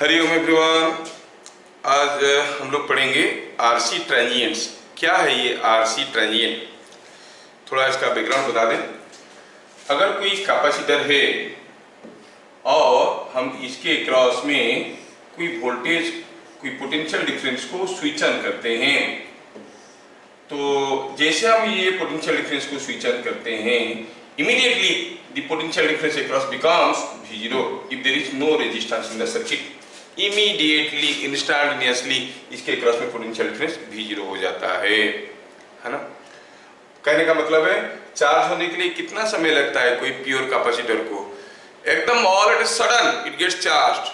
Hariom everyone. आज हम लोग पढ़ेंगे आरसी ट्रांजिएंट्स। क्या है ये आरसी ट्रांजिएंट? थोड़ा इसका बैकग्राउंड बता दें। अगर कोई कैपेसिटर है और हम इसके क्रॉस में कोई वोल्टेज, कोई पोटेंशियल डिफरेंस को स्विच ऑन करते हैं, तो जैसे हम ये पोटेंशियल डिफरेंस को स्विच ऑन करते हैं, immediately the potential difference across becomes V0 if there is no resistance in the circuit. Immediately, instantaneously इसके क्रॉस में पोटेंशियल डिफरेंस V0 हो जाता है ना। कहने का मतलब है चार्ज होने के लिए कितना समय लगता है कोई प्योर कैपेसिटर को? एकदम all at sudden it gets charge,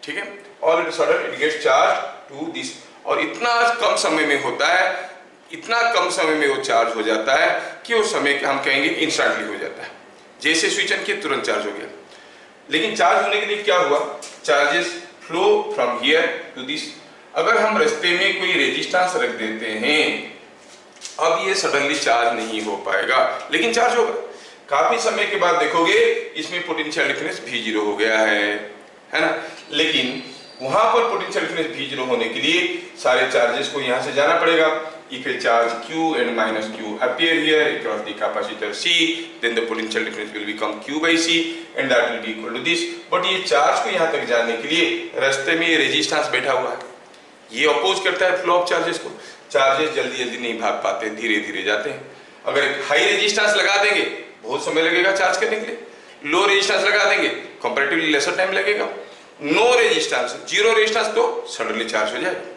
ठीक है, all at sudden it gets charge to this, और इतना कम समय में होता है, इतना कम समय में वो चार्ज हो जाता है कि उस समय हम कहेंगे इंस्टेंटली हो जाता है, जैसे स्विच ऑन किया तुरंत चार्ज हो गया। लेकिन चार्ज होने के लिए क्या हुआ? Charges flow from here to this. अगर हम रास्ते में कोई रेजिस्टेंस रख देते हैं, अब ये सडनली चार्ज नहीं हो पाएगा, लेकिन चार्ज होगा। काफी समय के बाद देखोगे इसमें पोटेंशियल डिफरेंस V0 हो गया है ना। लेकिन वहां पर पोटेंशियल डिफरेंस V0 होने के लिए सारे चार्जेस को यहां से जाना पड़ेगा। If a charge Q and minus Q appear here across the capacitor C, then the potential difference will become Q by C and that will be equal to this. But ये charge को यहाँ तक जाने के लिए रास्ते में ये रेजिस्टेंस बैठा हुआ है, ये अपोज करता है फ्लो ऑफ चार्जेस को। चार्जेस जल्दी जल्दी नहीं भाग पाते, धीरे धीरे जाते हैं। अगर एक हाई रेजिस्टेंस लगा देंगे बहुत समय लगेगा चार्ज करने के लिए, लो रेजिस्टेंस लगा देंगे कंपैरेटिवली लेसर टाइम लगेगा, नो रेजिस्टेंस, जीरो रेजिस्टेंस तो सडनली चार्ज हो जाएगा।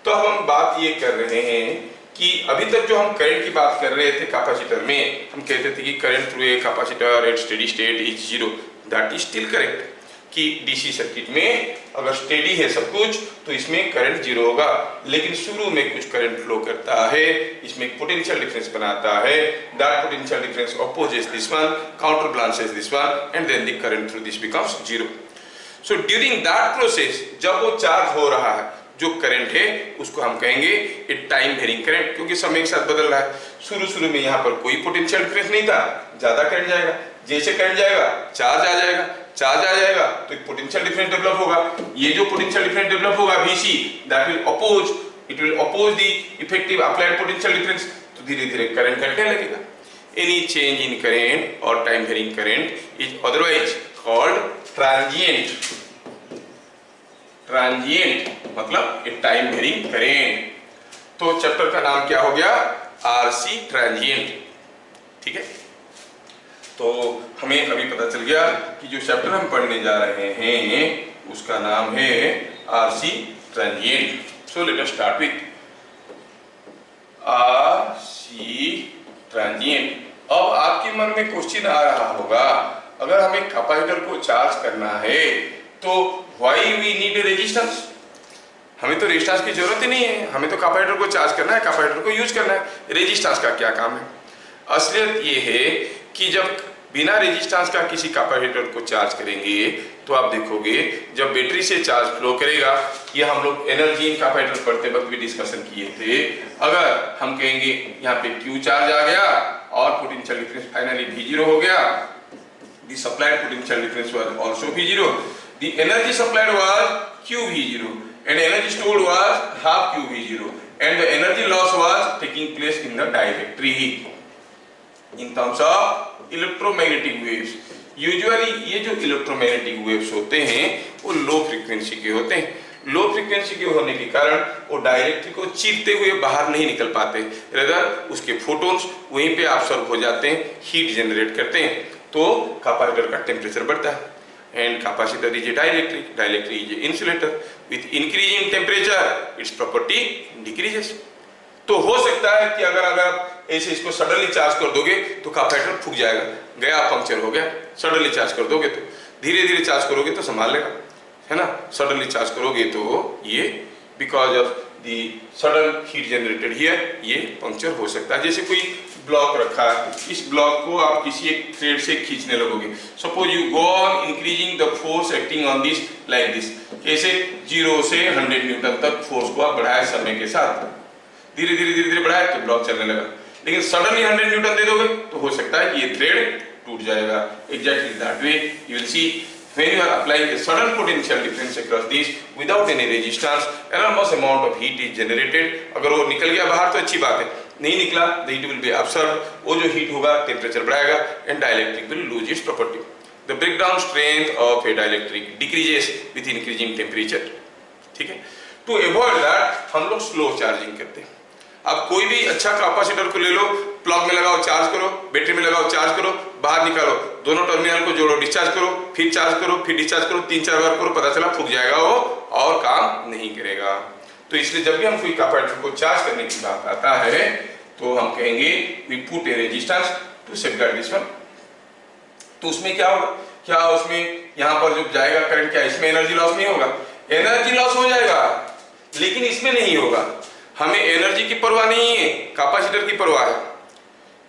तो अब हम बात ये कर रहे हैं कि अभी तक जो हम करंट की बात कर रहे थे कैपेसिटर में, हम कहते थे कि current through a capacitor eight steady state is zero. That is still correct कि डीसी सर्किट में अगर स्टेडी है सब कुछ तो इसमें करंट जीरो होगा, लेकिन शुरू में कुछ करंट फ्लो करता है, इसमें एक पोटेंशियल डिफरेंस बनाता है। That potential difference opposes this one, counter balances this one, and then the current through this becomes zero. So during that process जब वो चार्ज हो रहा है, जो करंट है उसको हम कहेंगे एक टाइम वेरिंग करंट, क्योंकि समय के साथ बदल रहा है। शुरू में यहाँ पर कोई पोटेंशियल डिफरेंस नहीं था, ज्यादा करंट जाएगा, जैसे करंट जाएगा चार्ज आ जाएगा, चार्ज आ जाएगा तो एक पोटेंशियल डिफरेंस डेवलप होगा। ये जो पोटेंशियल डिफरेंस डेवलप होगा Vc, that will oppose, it will oppose the effective applied potential difference, तो धीरे धीरे करंट घटने लगेगा। Any change in current or time varying current is otherwise called transient. Transient मतलब एक टाइम वेरिंग करंट। तो chapter का नाम क्या हो गया? आरसी ट्रांजिएंट, ठीक है। तो हमें अभी पता चल गया कि जो चैप्टर हम पढ़ने जा रहे हैं उसका नाम है RC transient. So let us start with RC transient. अब आपके मन में क्वेश्चन आ रहा होगा, अगर हमें कैपेसिटर को चार्ज करना है तो व्हाई वी नीड रेजिस्टेंस? हमें तो रेजिस्टेंस की जरूरत ही नहीं है, हमें तो कैपेसिटर को चार्ज करना है, कैपेसिटर को यूज करना है, रेजिस्टेंस का क्या काम है? असलियत ये है कि जब बिना रेजिस्टेंस का किसी कैपेसिटर को चार्ज करेंगे तो आप देखोगे जब बैटरी से चार्ज फ्लो करेगा, ये हम लोग एनर्जी इन कैपेसिटर पढ़ते वक्त भी डिस्कशन किए थे। अगर हम कहेंगे यहाँ पे Q चार्ज आ गया और पोटेंशियल डिफरेंस फाइनली V0 हो गया, the supplied potential difference was also V0, the energy supplied was QV0 and energy stored was half QV0 and the energy loss was taking place in the dielectric in terms of electromagnetic waves. Usually ये जो electromagnetic waves होते हैं वो low frequency के होते हैं। Low frequency के होने के कारण वो डायरेक्ट्रिक को चीरते हुए बाहर नहीं निकल पाते, रेदर उसके फोटोन्स वहीं पे ऑब्जॉर्ब हो जाते हैं, हीट जनरेट करते हैं, तो कैपेसिटर का टेम्परेचर बढ़ता है। And capacitor is a dielectric, dielectric is a insulator. With increasing temperature, its property decreases. तो हो सकता है कि अगर आप ऐसे इसको सडनली चार्ज कर दोगे तो कैपेसिटर फूक जाएगा, गया पंक्चर हो गया। सडनली चार्ज कर दोगे तो, धीरे धीरे चार्ज करोगे तो संभाल लेगा, है ना। सडनली चार्ज करोगे तो ये because of the sudden heat generated here ये पंक्चर हो सकता है। जैसे कोई ब्लॉक रखा है, इस ब्लॉक को आप किसी एक थ्रेड से खींचने लगोगे, suppose you go on increasing the force acting on this like this, कैसे 0 से 100 न्यूटन तक फोर्स को आप बढ़ाए समय के साथ, धीरे धीरे बढ़ाए तो ब्लॉक चलने लगा। लेकिन सडनली 100 न्यूटन दे दोगे तो हो सकता है ये थ्रेड टूट जाएगा। Exactly that way you will see when you are applying a sudden potential difference across these without any resistance, enormous amount of heat is generated. अगर वो निकल गया बाहर तो अच्छी बात है, नहीं निकला the heat will be absorbed, वो जो heat होगा टेम्परेचर बढ़ाएगा and dielectric will lose its property. The breakdown strength of a dielectric decreases with increasing temperature. ठीक है, to avoid that हम लोग स्लो चार्जिंग करते हैं. अब कोई भी अच्छा कैपेसिटर को ले लो, प्लग में लगाओ चार्ज करो, बैटरी में लगाओ चार्ज करो, बाहर निकालो, दोनों टर्मिनल को जोड़ो, डिस्चार्ज करो, फिर चार्ज करो, फिर डिस्चार्ज करो, 3-4 बार करो, पता चला फूक जाएगा वो और काम नहीं करेगा. तो इसलिए जब भी हम कोई कैपेसिटर को चार्ज करने की बात आता है तो हम कहेंगे we put a resistance to safeguard this one. तो उसमें क्या होगा, क्या उसमें यहाँ पर जो जाएगा करंट, क्या इसमें एनर्जी लॉस नहीं होगा? एनर्जी लॉस हो जाएगा लेकिन इसमें नहीं होगा. हमें एनर्जी की परवाह नहीं है, कैपेसिटर की परवाह है.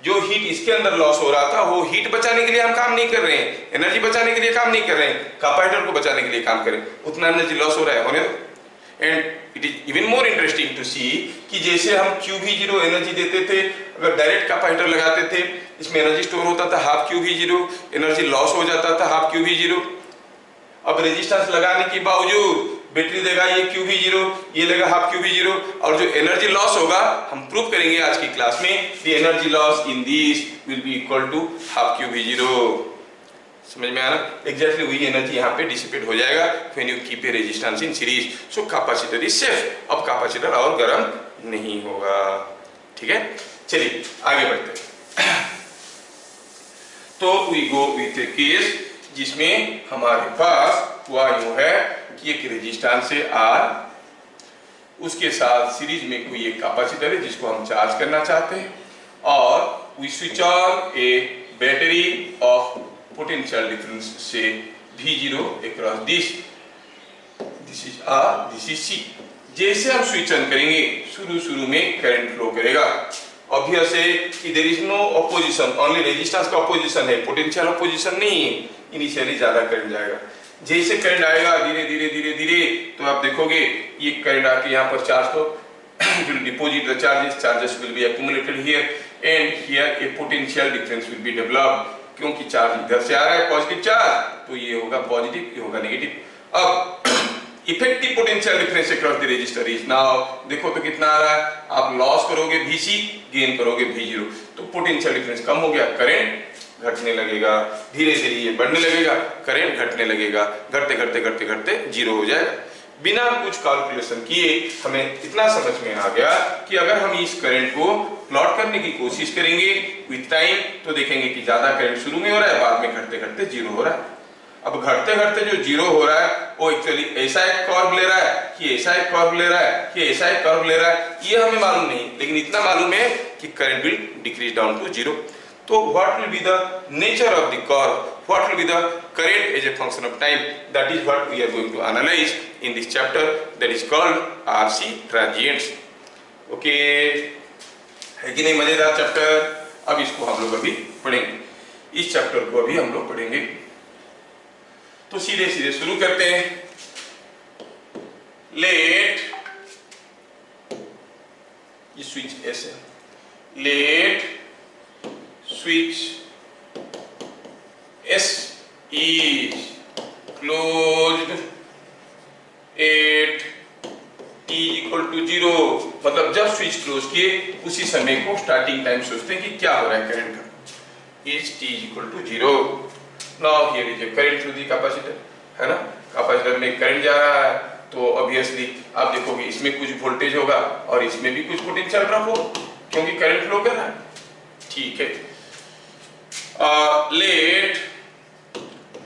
जो हीट इसके अंदर लॉस हो रहा था वो हीट बचाने के लिए हम काम नहीं कर रहे हैं, एनर्जी बचाने के लिए काम नहीं कर रहे हैं, कैपेसिटर को बचाने के लिए काम करें. उतना एनर्जी लॉस हो रहा है, होने दो. And it is even more interesting to see कि जैसे हम QV0 एनर्जी देते थे, अगर डायरेक्ट कैपेसिटर लगाते थे इसमें एनर्जी स्टोर होता था हाफ QV0, एनर्जी लॉस हो जाता था हाफ QV0. अब रेजिस्टेंस लगाने के बावजूद बैटरी देगा ये QV0, ये लेगा हाफ QV0, और जो एनर्जी लॉस होगा हम प्रूव करेंगे आज की क्लास में, the energy loss in this will be equal to half QV0. समझ में आना? एग्जैक्टली वही एनर्जी यहाँ पे डिसिपेट हो जाएगा when you keep a resistance in series. So capacitor is safe. अब कैपेसिटर और गर्म नहीं होगा. ठीक है, चलिए आगे बढ़ते हैं. तो we go with a case जिसमें हमारे पास हुआ यूं है कि एक रेजिस्टेंस है R, उसके साथ सीरीज में कोई एक कैपेसिटर है जिसको हम चार्ज करना चाहते हैं, और we switch on a battery of potential difference से V0 across this is R, this is C. जैसे हम स्विच ऑन करेंगे शुरू में करंट फ्लो करेगा. ऑब्वियस है कि there is no opposition, only resistance का ऑपोजिशन है, पोटेंशियल ऑपोजिशन नहीं है. इनिशियली ज्यादा करंट जाएगा. जैसे करंट आएगा धीरे धीरे तो आप देखोगे ये करंट आके यहाँ पर चार्ज को will deposit the charges will be accumulated here and here a potential difference will be developed. क्योंकि चार्ज इधर से आ रहा है पॉजिटिव चार्ज, तो ये होगा पॉजिटिव, ये होगा नेगेटिव. अब effective potential difference across the register is now, देखो तो कितना आ रहा है. आप लॉस करोगे VC, गेन करोगे V0, तो पोटेंशियल डिफरेंस कम हो गया, करंट घटने लगेगा. धीरे धीरे ये बढ़ने लगेगा, करंट घटने लगेगा, घटते जीरो हो जाएगा. बिना कुछ कैलकुलेशन किए हमें इतना समझ में आ गया कि अगर हम इस करंट को प्लॉट करने की कोशिश करेंगे विद टाइम तो देखेंगे कि ज्यादा करंट शुरू में हो रहा है, बाद में घटते जीरो हो रहा है. अब घटते जो जीरो हो रहा है वो एक्चुअली ऐसा एक कर्व ले रहा है कि ऐसा एक कर्व ले रहा है कि ऐसा एक कर्व ले रहा है, ये हमें मालूम नहीं, लेकिन इतना मालूम है कि current will decrease down to zero. So what will be the nature of the curve? What will be the current as a function of time? That is what we are going to analyze in this chapter that is called RC transients. Okay, है कि नहीं मजेदार chapter? अब इसको हम लोग अभी पढ़ेंगे. इस चैप्टर को अभी हम लोग पढ़ेंगे. तो सीधे शुरू करते हैं. Let ये स्विच ऐसे, let switch S is closed at t equal to 0. मतलब जब स्विच क्लोज किए उसी समय को स्टार्टिंग टाइम सोचते हैं कि क्या हो रहा है करंट का. is t equal to 0. now here is a current through the capacitor, है ना. कैपेसिटर में करंट जा रहा है तो ऑब्वियसली आप देखोगे इसमें कुछ वोल्टेज होगा और इसमें भी कुछ पोटेंशियल ड्रॉप होगा क्योंकि करंट फ्लो कर रहा है. ठीक है. Let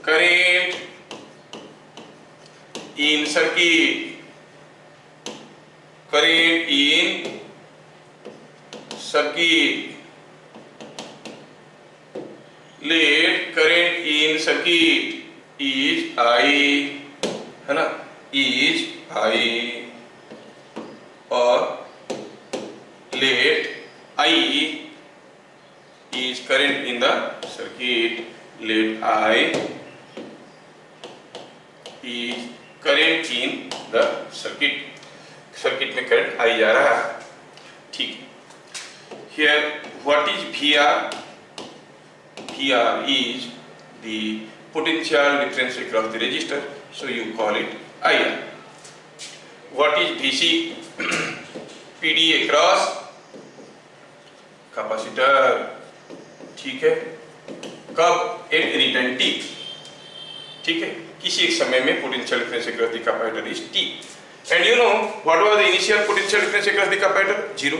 current in circuit, current in circuit, let current in circuit is I, है ना, is I, और let I is current in the circuit, let I is current in the circuit. Circuit में current I जा रहा है. ठीक. Here what is VR? VR is the potential difference across the resistor, so you call it IR. What is DC? PD across capacitor. ठीक है, कब? At any time t. ठीक है, किसी एक समय में potential difference across the capacitor is t. And you know what was the initial potential difference across the capacitor? 0.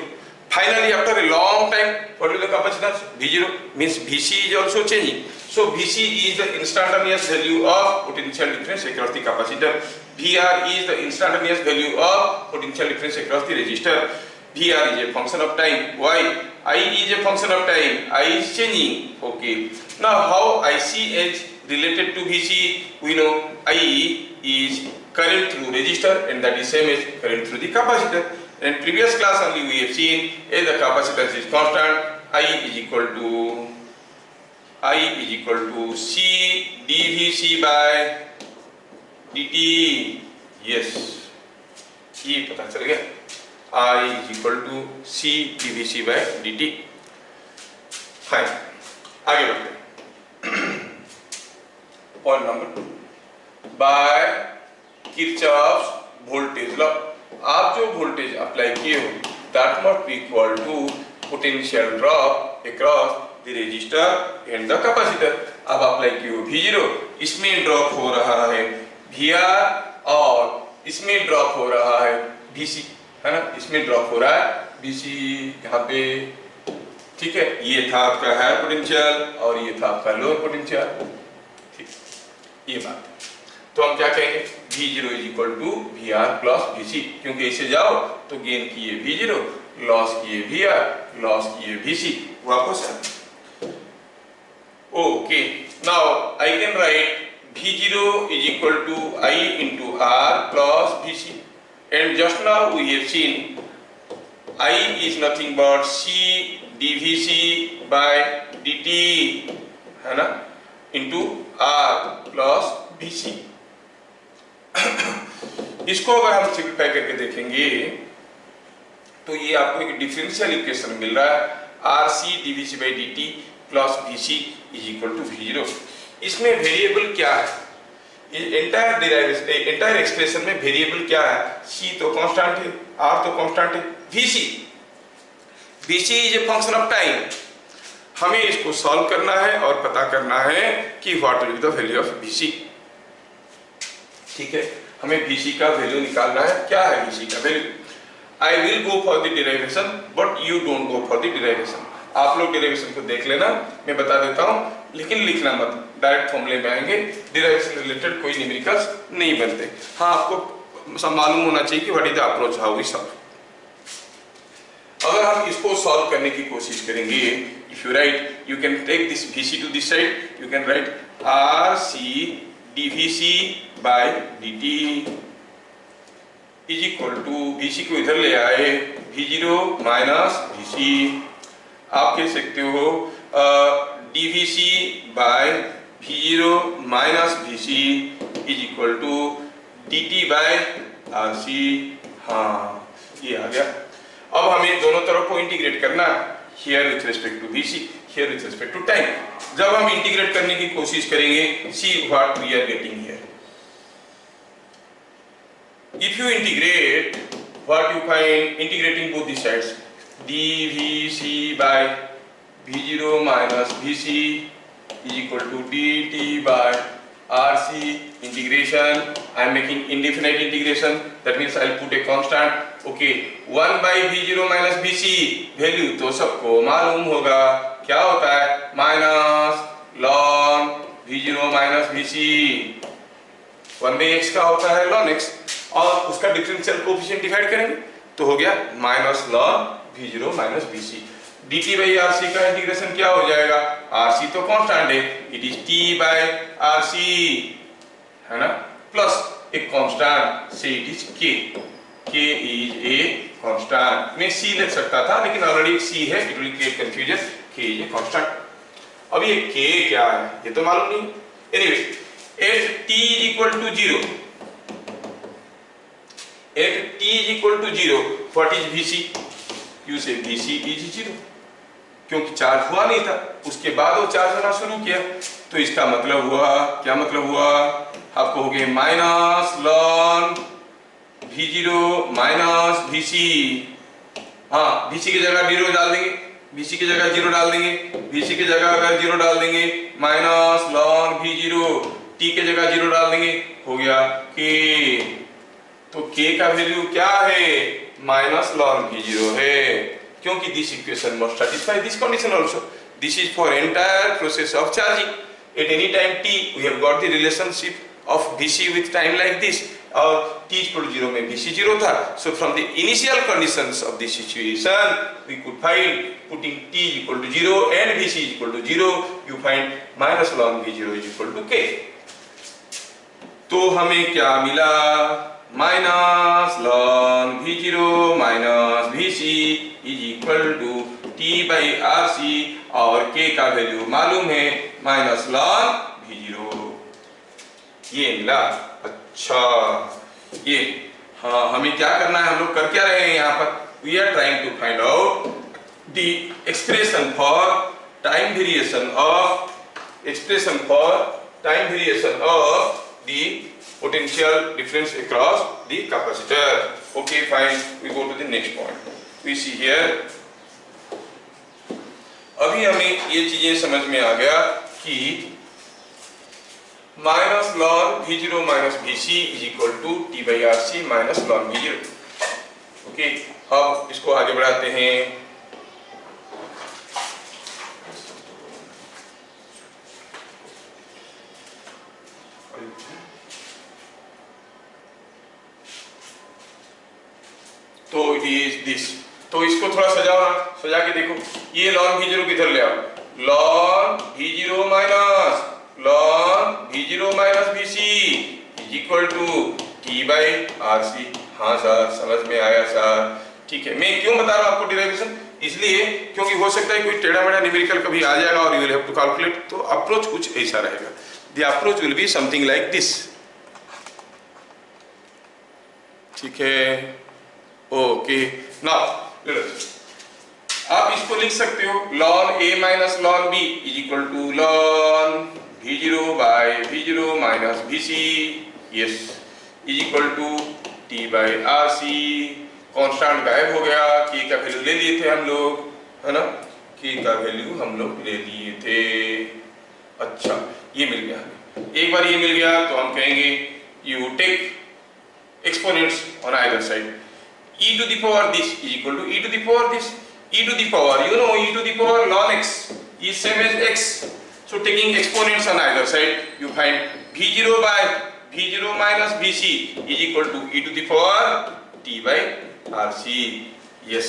Finally, after a long time, what will the capacitance? V0 means Vc is also changing. So Vc is the instantaneous value of potential difference across the capacitor. Vr is the instantaneous value of potential difference across the resistor. Vr is a function of time. Why? I is a function of time. I is changing. Okay. Now, how Ic is related to Vc? We know I is current through resistor, and that is same as current through the capacitor. In previous class only we have seen as the capacitance is constant, I is equal to C dVc by dt. Yes, ये पता चल गया. I is equal to C dVc by dt. Fine. आगे बढ़ते हैं. Point number 2. By Kirchhoff's voltage law. आप जो voltage apply किए हो that must be equal to potential drop across the resistor and the capacitor. अब अप्लाई किए हो V0, इसमें ड्रॉप हो रहा है VR और इसमें ड्रॉप हो रहा है VC, है ना? इसमें ड्रॉप हो रहा है VC यहाँ पे. ठीक है, ये था आपका हायर पोटेंशियल और ये था आपका लोअर पोटेंशियल. ठीक, ये बात है. तो हम क्या कहेंगे? V0 is equal to VR plus VC, क्योंकि इसे जाओ तो गेन किए V0, लॉस किए VR, लॉस किए VC, वापस आ. Okay, now I can write V0 is equal to I into R plus VC, and just now we have seen I is nothing but C dVc by dt, है ना, into R plus VC. इसको अगर हम simplify करके देखेंगे तो ये आपको एक डिफरेंशियल इक्वेशन मिल रहा है, RC dVc by dt plus VC is equal to V0. इसमें वेरिएबल क्या है? एंटायर एक्सप्रेशन में वेरिएबल क्या है? C तो कांस्टेंट है, R तो कांस्टेंट है, VC is a function of time. हमें इसको सॉल्व करना है और पता करना है कि what will be the value of VC. ठीक है, हमें VC का वैल्यू निकालना है. क्या है VC का value? I will go for the derivation but you don't go for the derivation. आप लोग डेरिवेशन को देख लेना, मैं बता देता हूं, लेकिन लिखना मत, डायरेक्ट फॉर्मूले में आएंगे. डेरिवेशन रिलेटेड कोई न्यूमेरिकल्स नहीं बनते. हाँ, आपको सब मालूम होना चाहिए कि what is the approach, how we solve. अगर हम इसको सॉल्व करने की कोशिश करेंगे, if you write, you can take this VC to this side, you can write RC dVc by dt is equal to VC को इधर ले आए, V0 माइनस VC. आप कह सकते हो dVc by V0 minus VC is equal to dt by RC. हाँ, ये आ गया. अब हमें दोनों तरफ को इंटीग्रेट करना है, here with respect to VC, here with respect to time. जब हम इंटीग्रेट करने की कोशिश करेंगे, see what we are getting here. If you integrate, what you find integrating both these sides, dVc by V0 minus VC is equal to dt by RC. Integration, I am making indefinite integration, that means I will put a constant. Okay, 1 by V0 minus VC, value तो सबको मालूम होगा, क्या होता है? Minus ln V0 minus VC. 1 by x का होता है ln x, और उसका डिफरेंशियल कोएफिशिएंट डिवाइड करेंगे तो हो गया minus ln V0 minus VC. dt by RC का इंटीग्रेशन क्या हो जाएगा? RC तो कांस्टेंट है, it is t by RC, है ना, प्लस एक कांस्टेंट से it is k. k is a constant. मैं c लिख सकता था, लेकिन ऑलरेडी c है, it will create confusion. k is a constant. अब ये k क्या है ये तो मालूम नहीं. Anyway, at t is equal to 0, at t is equal to 0, what is VC? You say VC is 0. क्योंकि चार्ज हुआ नहीं था, उसके बाद वो चार्ज होना शुरू किया। तो इसका मतलब हुआ, क्या मतलब हुआ, आपको हो गया minus ln V0 minus Vc। हाँ, Vc की जगह 0 डाल देंगे, Vc की जगह 0 डाल देंगे, Vc की जगह अगर 0 डाल देंगे माइनस लॉन V0, t के जगह 0 डाल देंगे, हो गया k। तो k का वैल्यू क्या है, माइनस लॉन V0 है, क्योंकि this equation must satisfy this condition also. This is for entire process of charging. At any time t we have got the relationship of Vc with time like this, और t equal to 0 में Vc 0 था, so from the initial conditions of this situation we could find, putting t equal to 0 and Vc equal to 0, you find minus ln V0 is equal to k। तो हमें क्या मिला, minus ln V0 minus Vc is equal to t by RC, और k का value मालूम है minus ln V0, ये मिला। अच्छा, ये हाँ, हमें क्या करना है, हम लोग कर क्या रहे हैं यहाँ पर, we are trying to find out the expression for time variation of the potential difference across the capacitor. Okay, fine, we go to the next point. We see here, अभी हमें ये चीजें समझ में आ गया कि minus ln V0 minus Vc is equal to t by RC minus ln V0। Okay, अब इसको आगे बढ़ाते हैं। तो इट इज दिस, तो इसको थोड़ा सजाओ ना, सजा के देखो, ये लॉन V0 किधर ले आओ, ln V0 minus Vc is equal to t by RC। हाँ सर, समझ में आया सर, ठीक है। मैं क्यों बता रहा हूँ आपको डेरिवेशन, इसलिए क्योंकि हो सकता है कोई टेढ़ा मेढ़ा न्यूमेरिकल कभी आ जाएगा और you will have to calculate, तो अप्रोच कुछ ऐसा रहेगा। The approach will be something like this, ठीक है। ओके, नाउ आप इसको लिख सकते हो, ln a minus ln b is equal to ln V0 by V0 minus Vc, yes, is equal to t by RC। Constant गायब हो गया, k का वैल्यू ले लिए थे हम लोग, है ना, k का वैल्यू हम लोग ले लिए थे। अच्छा, ये मिल गया हमें, एक बार ये मिल गया तो हम कहेंगे you take exponents on either side, e to the power this is equal to e to the power this, e to the power, you know, e to the power ln x is same as x, so taking exponents on either side you find V0 by V0 minus Vc is equal to e to the power t by RC। yes,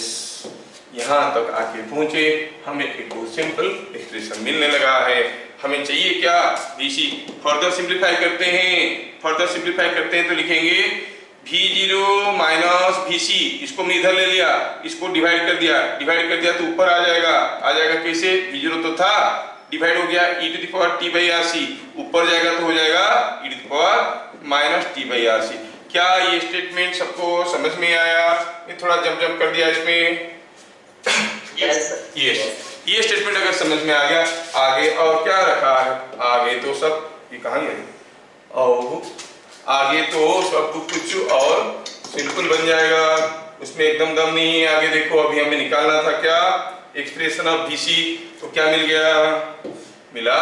यहाँ तक आके पहुंचे, हमें एक बहुत simple expression मिलने लगा है। हमें चाहिए क्या, Vc। फर्दर सिंप्लीफाई करते हैं तो लिखेंगे V0 माइनस Vc, इसको हमने इधर ले लिया, इसको डिवाइड कर दिया तो ऊपर आ जाएगा कैसे, V0 तो था, डिवाइड हो गया e to the power t by RC, ऊपर जाएगा तो हो जाएगा e to the power minus t by RC। क्या ये स्टेटमेंट सबको समझ में आया, ये थोड़ा जम कर दिया इसमें, यस, ये स्टेटमेंट अगर समझ में आ गया, आगे और क्या रखा है, आगे तो सब, ये कहाँ है, और आगे तो सब कुछ और सिंपल बन जाएगा, उसमें एकदम दम नहीं है। आगे देखो, अभी हमें निकालना था क्या, एक्सप्रेशन ऑफ Vc, तो क्या मिल गया, मिला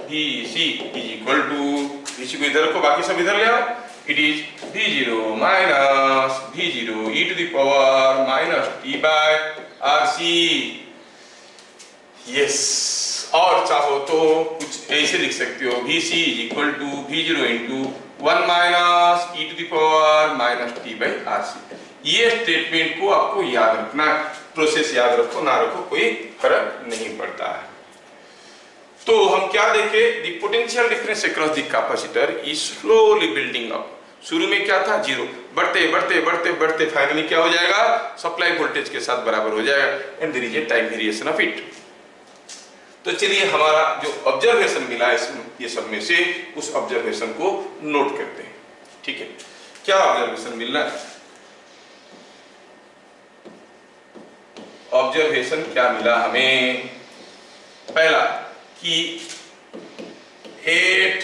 Vc is equal to, Vc को इधर को, बाकी सब इधर ले आओ, it is V0 minus V0 e to the power minus t by RC। Yes, और चाहो तो कुछ ऐसे लिख सकते हो, Vc is equal to V0 into 1 minus e to the power minus t by RC। ये स्टेटमेंट को आपको याद रखना, प्रोसेस याद रखो ना रखो कोई फर्क नहीं पड़ता है। तो हम क्या देखे, the potential difference across the capacitor is slowly building up. शुरू में क्या था, जीरो, बढ़ते फाइनली क्या हो जाएगा, सप्लाई वोल्टेज के साथ बराबर हो जाएगा, and there is a time variation of it. तो चलिए, हमारा जो ऑब्जर्वेशन मिला ये सब में से, उस ऑब्जर्वेशन को नोट करते हैं, ठीक है। क्या ऑब्जर्वेशन मिलना है, ऑब्जर्वेशन क्या मिला हमें? पहला कि 8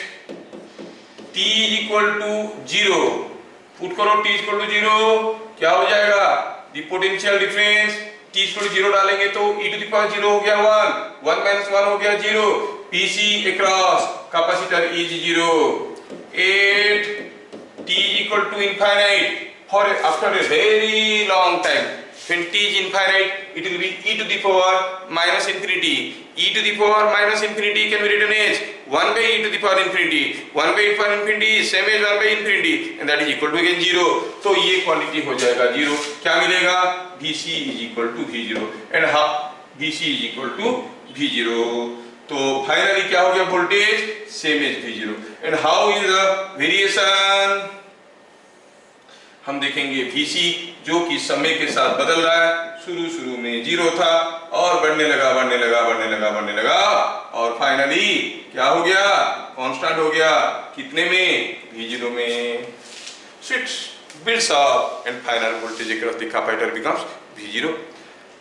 t इक्वल टू 0, पुट करो t इक्वल टू 0, क्या हो जाएगा? The potential difference t equal to 0 डालेंगे तो e टू द पावर 0 हो गया 1, 1 माइनस 1 हो गया 0, pc across capacitor is 0, 8 t equal to infinite for after a very long time. When t is infinite, it will be e to the power minus infinity. E to the power minus infinity can be written as 1 by e to the power infinity. 1 by e to the power infinity is same as 1 by infinity, and that is equal to again 0. तो ये quantity हो जाएगा 0. क्या मिलेगा? Vc is equal to V0 and half Vc is equal to V0. तो finally क्या हो गया? Voltage same as V0. And how is the variation? हम देखेंगे Vc जो कि समय के साथ बदल रहा है, शुरू में 0 था और बढ़ने लगा और फाइनली क्या हो गया? कांस्टेंट हो गया कितने में? V0 में. Switch builds up and final voltage across the capacitor becomes V0.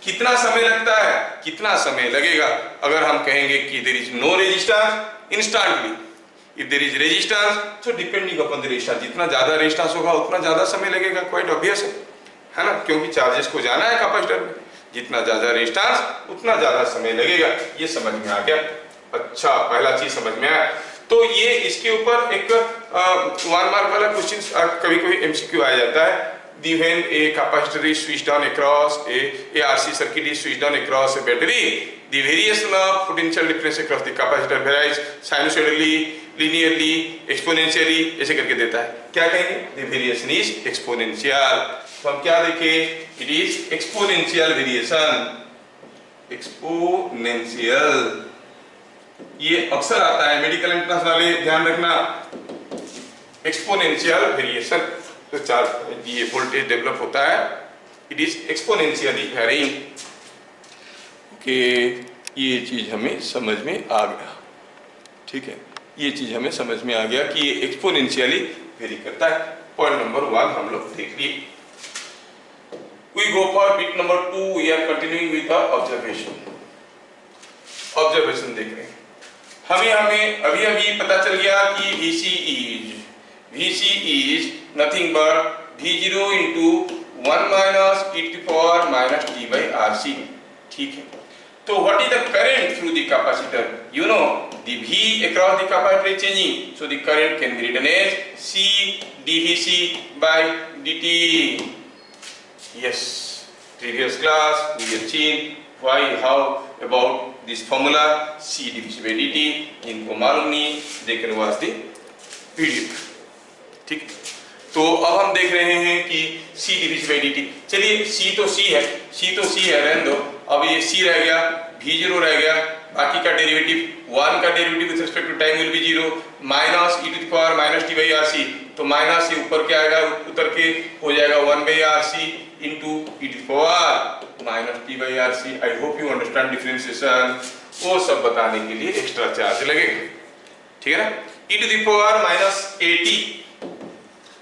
कितना समय लगता है? कितना समय लगेगा? अगर हम कहेंगे कि there is no resistance instantly. If there is resistance, so depending upon the resistance, जितना ज्यादा रेजिस्टेंस होगा उतना ज्यादा समय लगेगा, क्वाइट ऑब्वियस है ना, क्योंकि चार्जेस को जाना है कैपेसिटर में, जितना ज्यादा रेजिस्टेंस उतना ज्यादा समय लगेगा. ये समझ में आ गया? अच्छा, पहला चीज समझ में आया. तो ये इसके ऊपर एक 1 मार्क वाला क्वेश्चन कभी एमसीक्यू आ जाता है. When a capacitor is switched on across a RC circuit is switched on across a battery, the variation of potential difference across the capacitor varies sinusoidally, linearly, exponentially, ऐसे करके देता है. क्या कहेंगे? The variation is exponential. तो हम क्या देखें? It is exponential variation. Exponential. ये अक्सर आता है मेडिकल एंट्रेंस वाले, ध्यान रखना. एक्सपोनेंशियल वेरिएशन, तो चार्ज ये वोल्टेज डेवलप होता है, it is exponentially varying. Okay, ये चीज हमें समझ में आ गया. ठीक है, ये चीज हमें समझ में आ गया कि ये एक्सपोनेंशियली वेरी करता है. पॉइंट नंबर 1 हम लोग देख लिए. We go for bit number 2. We are continuing with the observation. Observation देख रहे हैं. हमें अभी पता चल गया कि Vc is nothing but V0 into 1 minus e to the power minus t by RC. ठीक है. तो what is the current through the capacitor? You know, the V across the capacitor is changing, so the current can be written as C dVc by dt. Yes, previous class we have seen why, how about this formula C dVc by dt. जिनको मालूम नहीं, they can watch the video. ठीक, तो अब हम देख रहे हैं कि C dVc by dt. चलिए, C तो C है, रहने दो. अब ये C रह गया, V0 रह गया, बाकी का डेरिवेटिव 1 का derivative with respect to time will be 0 minus e to the power minus t by RC. तो माइनस से ऊपर क्या आएगा? उतर के हो जाएगा 1 by RC into e to the power minus t by RC. I hope you understand differentiation. वो सब बताने के लिए एक्स्ट्रा चार्ज लगेगा. ठीक है ना? e to the power minus at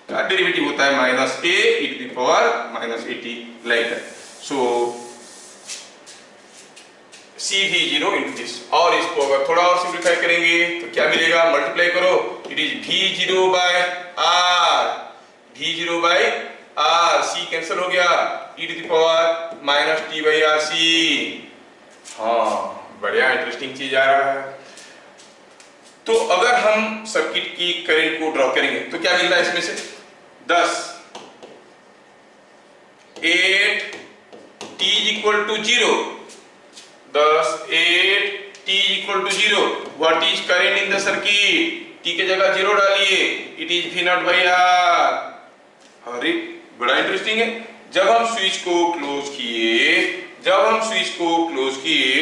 का डेरिवेटिव होता है minus a e to the power minus at like that. So CV0 into this. और इसको अगर थोड़ा और सिंप्लीफाई करेंगे तो क्या मिलेगा? मल्टीप्लाई करो, it is V0 by R. V0 by R, C cancel हो गया, e to the power minus t by RC. हाँ, बढ़िया इंटरेस्टिंग चीज आ रहा है. तो अगर हम सर्किट की करंट को ड्रॉ करेंगे तो क्या मिल रहा है इसमें से? 10 8 t equal to 0. 10 8 t equal to 0. What is current in the circuit? t के जगह 0 डालिए, it is V0 by R. अरे बड़ा इंटरेस्टिंग है. जब हम स्विच को क्लोज किए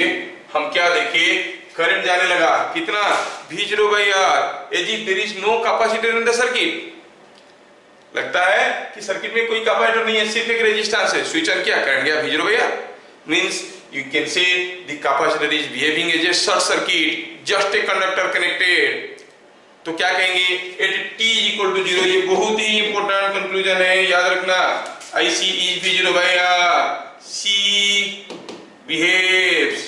हम क्या देखे? करंट जाने लगा. कितना? V0 by R. As if there is no capacitor in the circuit. लगता है कि सर्किट में कोई कैपेसिटर नहीं है, सिर्फ एक रेजिस्टेंस है. स्विच ऑन किया, करंट गया V0 by R. Means you can say the capacitor is behaving as a short circuit, just a conductor connected. तो क्या कहेंगे? at t equal to 0. ये बहुत ही इंपॉर्टेंट कंक्लूजन है, याद रखना. IC is V0 by R. C behaves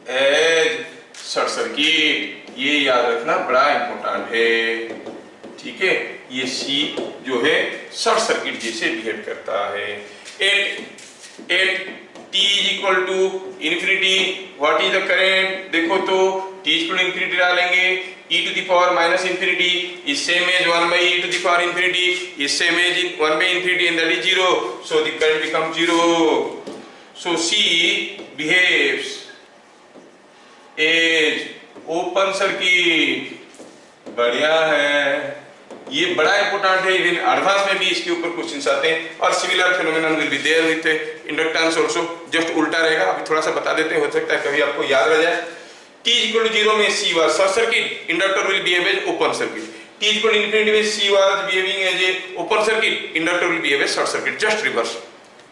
as short circuit. ये याद रखना बड़ा इंपॉर्टेंट है, ठीक है। ये सी जो है शॉर्ट सर्किट जैसे बिहेव करता है। At t is equal to infinity, what is the current? देखो तो t is equal to infinity डालेंगे, e to the power minus infinity is same as 1 by e to the power infinity is same as 1 by infinity and that is 0, so the current becomes 0. So C behaves as open circuit। बढ़िया है, ये बड़ा important है, even advance में भी इसके ऊपर questions आते हैं। और similar phenomenon will be there with inductance also, just उल्टा रहेगा। अभी थोड़ा सा बता देते हैं, हो सकता है कभी आपको याद रह जाए। t इक्वल टू 0 में C was short circuit, inductor will behave as open circuit. t equal to infinity में C was behaving as a open circuit, inductor will behave as short circuit, just reverse,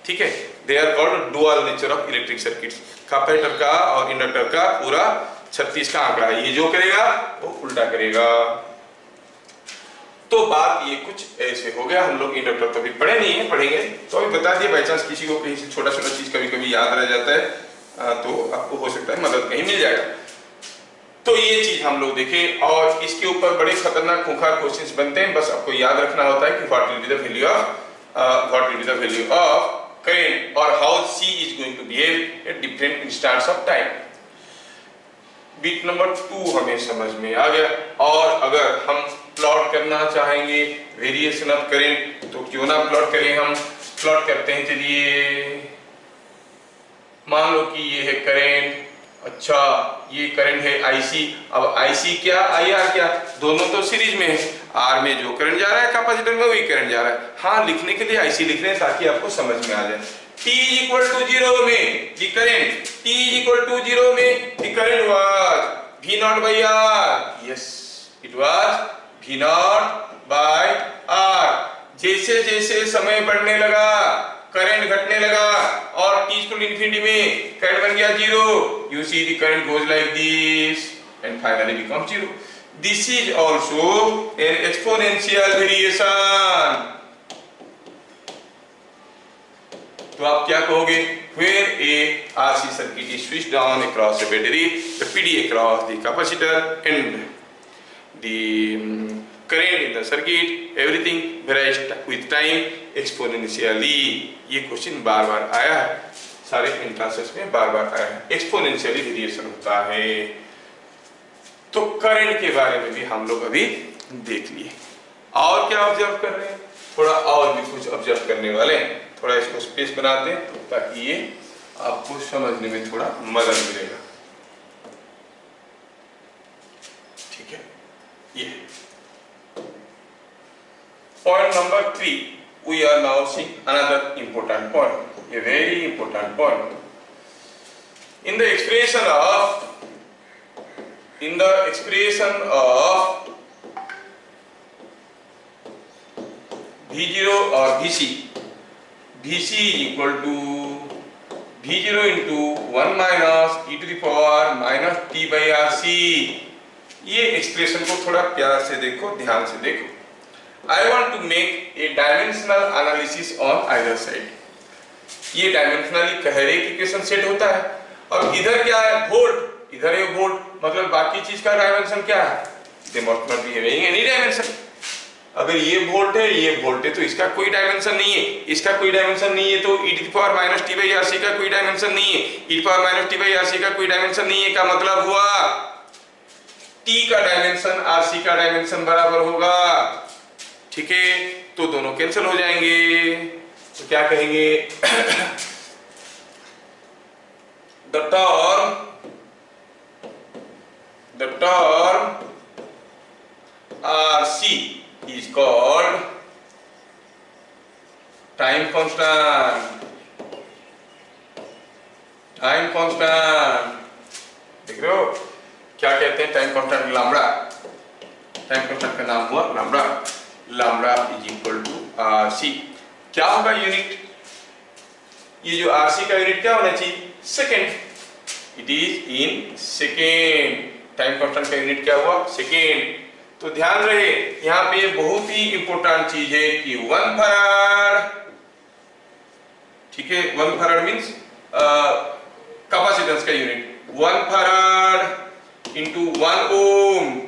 ठीक है। They are called dual nature of electric circuits. Capacitor का और inductor का पूरा 36 का आंकड़ा है, ये जो करेगा वो उल्टा करेगा। तो बात ये कुछ ऐसे हो गया। हम लोग इंडक्टर तो भी पढ़े नहीं है, पढ़ेंगे तो अभी बता दिए। बाई चांस किसी को कहीं से छोटा छोटा चीज कभी कभी याद रह जाता है तो आपको हो सकता है मदद कहीं मिल जाएगा। तो ये चीज हम लोग देखें, और इसके ऊपर बड़े खतरनाक खूंखार क्वेश्चंस बनते हैं। बस आपको याद रखना होता है कि what will be the value of current और how C is going to behave at different instants of time. Bit number 2 हमें समझ में आ गया। और अगर हम प्लॉट करना चाहेंगे वेरिएशन ऑफ करंट तो क्यों ना प्लॉट करें। हम प्लॉट करते हैं, चलिए मान लो कि ये है करंट, अच्छा ये करंट है IC। अब IC क्या IR क्या, दोनों तो सीरीज में है। R में जो करंट जा रहा है कैपेसिटर में वही करंट जा रहा है। हाँ, लिखने के लिए IC लिख रहे हैं ताकि आपको समझ में आ जाए। t इक्वल टू 0 में the current, t equal to 0 में the current was V0 by R। Yes, it was V0 by R। जैसे जैसे समय बढ़ने लगा करंट घटने लगा और t इक्वल टू इंफिनिटी में करंट बन गया 0। You see the current goes like this and finally become 0। This is also an exponential variation. तो आप क्या कहोगे, where a RC circuit is switched on across a battery, the PD across the capacitor and the current in the circuit, everything varies with time exponentially। ये question बार बार आया है, सारे entrances में बार बार आया है। एक्सपोनेंशियली वेरिएशन होता है। तो करंट के बारे में भी हम लोग अभी देख लिए। और क्या ऑब्जर्व कर रहे हैं, थोड़ा और भी कुछ ऑब्जर्व करने वाले हैं। थोड़ा इसको स्पेस बनाते हैं ताकि ये आपको समझने में थोड़ा मदद मिलेगा, ठीक है। ये point number 3, we are now seeing another important point, a very important point. In the expression of V0 और VC is equal to V0 into 1 minus e to the power minus t by RC। ये expression को थोड़ा प्यार से देखो, ध्यान से देखो। I want to make a dimensional analysis on either side। ये डायमेंशनली कहरे की इक्वेशन सेट होता है और इधर क्या है वोल्ट, इधर है वोल्ट, मतलब बाकी चीज का डायमेंशन क्या है, they must not be having any dimension। अगर ये वोल्ट है ये वोल्ट है तो इसका कोई डायमेंशन नहीं है, इसका कोई डायमेंशन नहीं है, तो e to the power minus t by RC का कोई डायमेंशन नहीं है, e to the power minus t by RC का कोई डायमेंशन नहीं है। का मतलब हुआ t का डायमेंशन RC का डायमेंशन बराबर होगा, ठीक है। तो दोनों कैंसिल हो जाएंगे, तो क्या कहेंगे the term RC is called time constant। Time constant देख रहे हो क्या कहते हैं, time constant lambda. Time constant का नाम हुआ lambda. Lambda is equal to RC। क्या होगा यूनिट, ये जो RC का यूनिट क्या होना चाहिए, second. It is in second. Time constant का यूनिट क्या हुआ, सेकेंड। तो ध्यान रहे यहाँ पे बहुत ही इंपॉर्टेंट चीज है कि 1 फराड, ठीक है। 1 फराड मींस कैपेसिटेंस का unit 1 farad into 1 ohm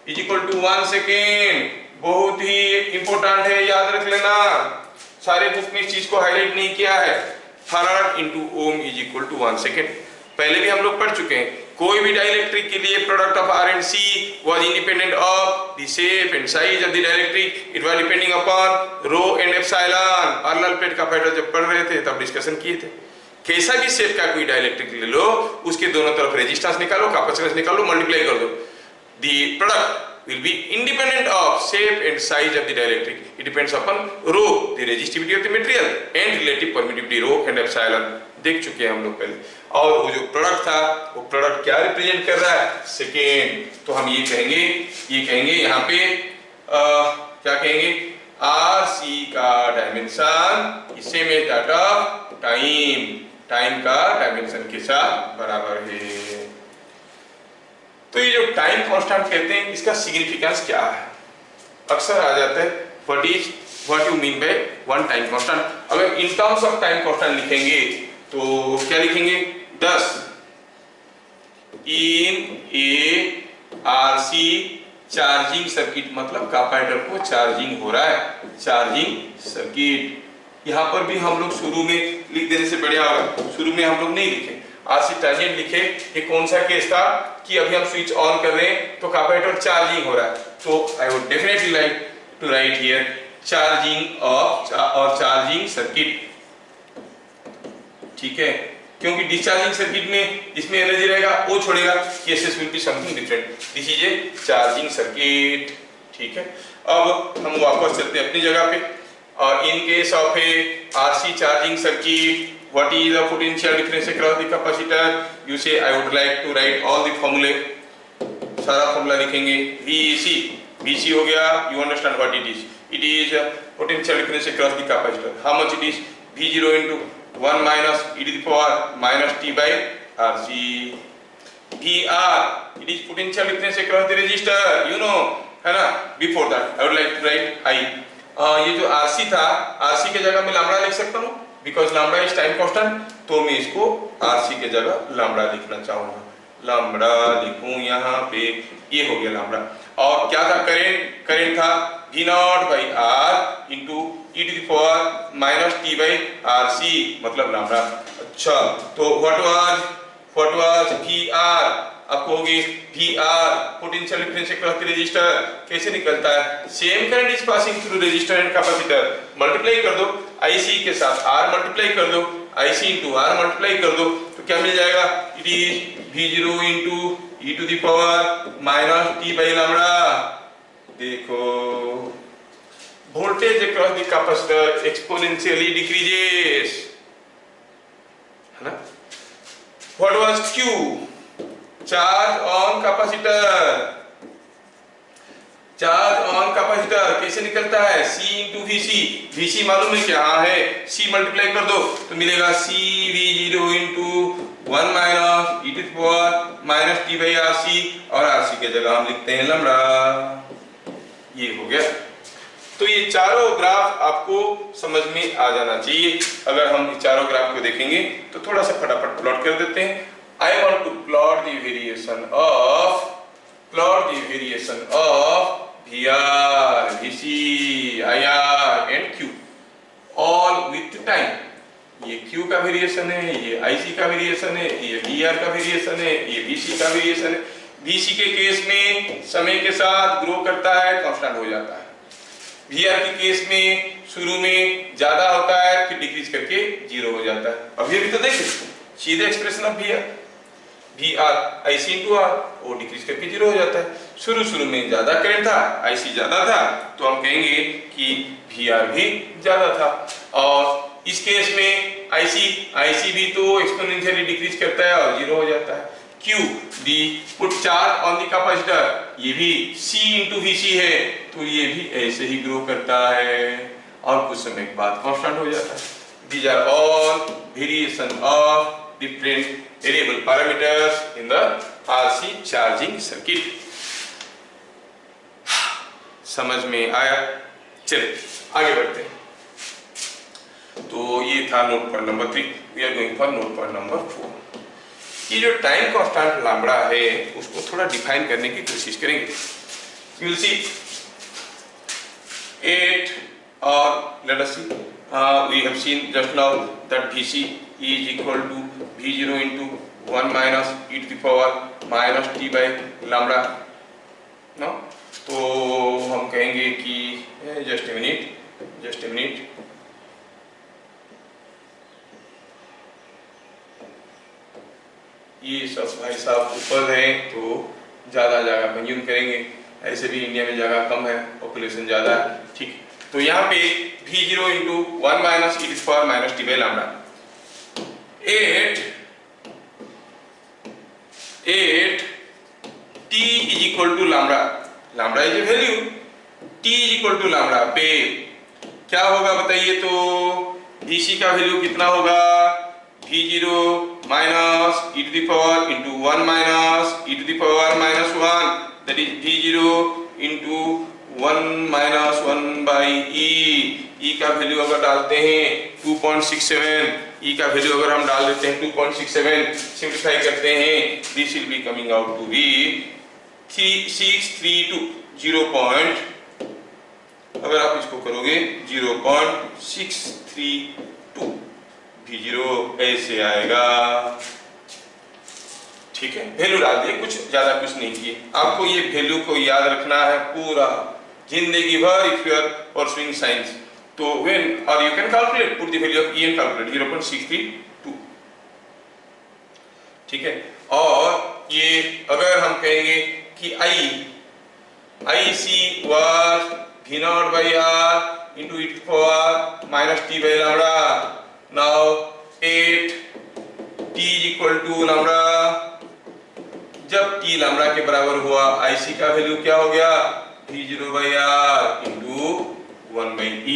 is equal to 1 second. बहुत ही इंपॉर्टेंट है, याद रख लेना, सारे बुक में इस चीज को हाईलाइट नहीं किया है। Farad into ohm is equal to 1 second, पहले भी हम लोग पढ़ चुके हैं। कोई भी डाइलेक्ट्रिक के लिए product of R and C was independent of the shape and size of the dielectric, it was depending upon rho and epsilon. Parallel plate का फाइटर जब पढ़ रहे थे तब डिस्कशन किए थे। कैसा भी शेप का कोई डाइलेक्ट्रिक ले लो, उसके दोनों तरफ रेजिस्टेंस निकालो, कैपेसिटेंस निकालो, मल्टीप्लाई कर दो, the product will be independent of shape and size of the dielectric. It depends upon rho, the resistivity of the material, and relative permittivity rho and epsilon. देख चुके हैं हम लोग पहले। और वो जो प्रोडक्ट था, वो प्रोडक्ट क्या रिप्रेजेंट कर रहा है? सेकेंड। तो हम ये कहेंगे यहाँ पे क्या कहेंगे? आर सी का dimension is same as that of time, time का डायमेंशन के साथ बराबर है। तो ये जो टाइम कांस्टेंट कहते हैं, इसका सिग्निफिकेंस क्या है? अक्सर आ जाता है what you mean by one time constant. अगर in terms of time constant लिखेंगे तो क्या लिखेंगे? 10 in a RC charging circuit, मतलब कैपेसिटर को चार्जिंग हो रहा है, चार्जिंग सर्किट। यहाँ पर भी हम लोग शुरू में लिख देने से बढ़िया होगा, शुरू में हम लोग नहीं लिखे, आरसी ट्रांजिएंट लिखे। ये कौन सा केस था कि अभी हम स्विच ऑन कर रहे हैं तो कैपेसिटर चार्जिंग हो रहा है, तो I would definitely like to write here charging of और चार्जिंग सर्किट, ठीक है, क्योंकि डिस्चार्जिंग सर्किट में इसमें एनर्जी रहेगा, वो छोड़ेगा, cases will be something different. This is a charging circuit, ठीक है। अब हम वापस चलते हैं अपनी जगह पे। In case of A RC charging circuit, what is the potential difference across the capacitor? You say I would like to write all the formulae, सारा फॉर्मूला लिखेंगे। VC हो गया, you understand what it is? It is potential difference across the capacitor. How much it is? V0 into 1 minus e to the power minus t by RC. VR, it is potential difference across the resistor, you know, है ना? Before that, I would like to write I. ये जो RC था, RC के जगह में lambda लिख सकता हूँ, because lambda is time constant, तो मैं इसको आरसी के जगह लैम्बडा लिखना चाहूंगा। लैम्बडा लिखूं यहाँ पे, ये हो गया लैम्बडा। और क्या था? करंट था V0 by R into e to the power minus t by R C, मतलब लैम्बडा। अच्छा, तो व्हाट वाज VR? आप कहोगे VR potential difference across the resistor कैसे निकलता है? Same current is passing through resistor and capacitor, multiply कर दो, IC के साथ R मल्टीप्लाई कर दो, IC इंटू R मल्टीप्लाई कर दो, तो क्या मिल जाएगा? It is V0 into e to the power minus t by lambda. देखो, voltage across the capacitor exponentially decreases, है ना? What was Q? Charge on capacitor, charge on capacitor कैसे निकलता है? C इंटू VC मालूम है क्या? हाँ है, C मल्टीप्लाई कर दो तो मिलेगा CV0 into 1 minus e to the power minus t by RC, और RC के जगह हम लिखते हैं लैम्बडा। ये हो गया। तो ये चारों ग्राफ आपको समझ में आ जाना चाहिए। अगर हम इस चारों ग्राफ को देखेंगे तो थोड़ा सा फटाफट प्लॉट कर देते हैं। I want to plot the variation of VR, VC, IR and Q all with time. ये Q का वेरिएशन है, ये IC का वेरिएशन है, ये VR का वेरिएशन है, ये VC का वेरिएशन है। VC के केस में समय के साथ ग्रो करता है, कांस्टेंट हो जाता है। VR के केस में शुरू में ज्यादा होता है, फिर डिक्रीज करके जीरो हो जाता है। अब ये भी तो देखिए सीधे expression of VR IC into R, वो डिक्रीज करके जीरो हो जाता है। शुरू में ज्यादा करंट था, IC ज्यादा था, तो हम कहेंगे कि VR भी ज्यादा था। और इस केस में IC भी तो एक्सपोनेंशियली डिक्रीज करता है और जीरो हो जाता है। Q the put charge on the capacitor, ये भी C इंटू VC है, तो ये भी ऐसे ही ग्रो करता है और कुछ समय के बाद कांस्टेंट हो जाता है। These are all variation of different variable parameters in the RC charging circuit. समझ में आया? चलिए आगे बढ़ते हैं। तो ये था note point number 3. We are going for note point number 4. ये जो टाइम कांस्टेंट लैम्ब्डा है उसको थोड़ा डिफाइन करने की कोशिश करेंगे. You will see 8 or let us see, we have seen just now that Vc is equal to V0 into 1 minus e to the power minus t by lambda. No? तो हम कहेंगे कि just a minute. ये सब भाई साहब ऊपर है तो ज़्यादा जगह कंज्यूम करेंगे. ऐसे भी इंडिया में जगह कम है, पॉपुलेशन ज़्यादा है. ठीक, तो यहाँ पे V0 into 1 minus e to the power minus t by lambda. 8 t is equal to lambda. lambda is a value, t is equal to lambda पे क्या होगा बताइए. तो Vc का वैल्यू कितना होगा. V0 minus e to the power into 1 minus e to the power minus 1, that is V0 into 1 minus 1 by e. e का value अगर डालते हैं 2.67, e का वैल्यू अगर हम डाल देते हैं 2.67, सिंप्लीफाई करते हैं, this will be coming out to be 3632. 0. अगर आप इसको करोगे 0.632 V0 ऐसे आएगा. ठीक है, वैल्यू डाल दिए, कुछ ज्यादा कुछ नहीं किए. आपको ये वैल्यू को याद रखना है पूरा जिंदगी भर if you are pursuing science. तो व्हेन और you can calculate, put the value of e and calculate 0.632. ठीक है, और ये अगर हम कहेंगे कि IC was V0 by R into e to the power minus t by lambda. Now 8 t is equal to lambda. जब t लैम्ब्डा के बराबर हुआ, IC का वैल्यू क्या हो गया. V0 by R into 1 by e.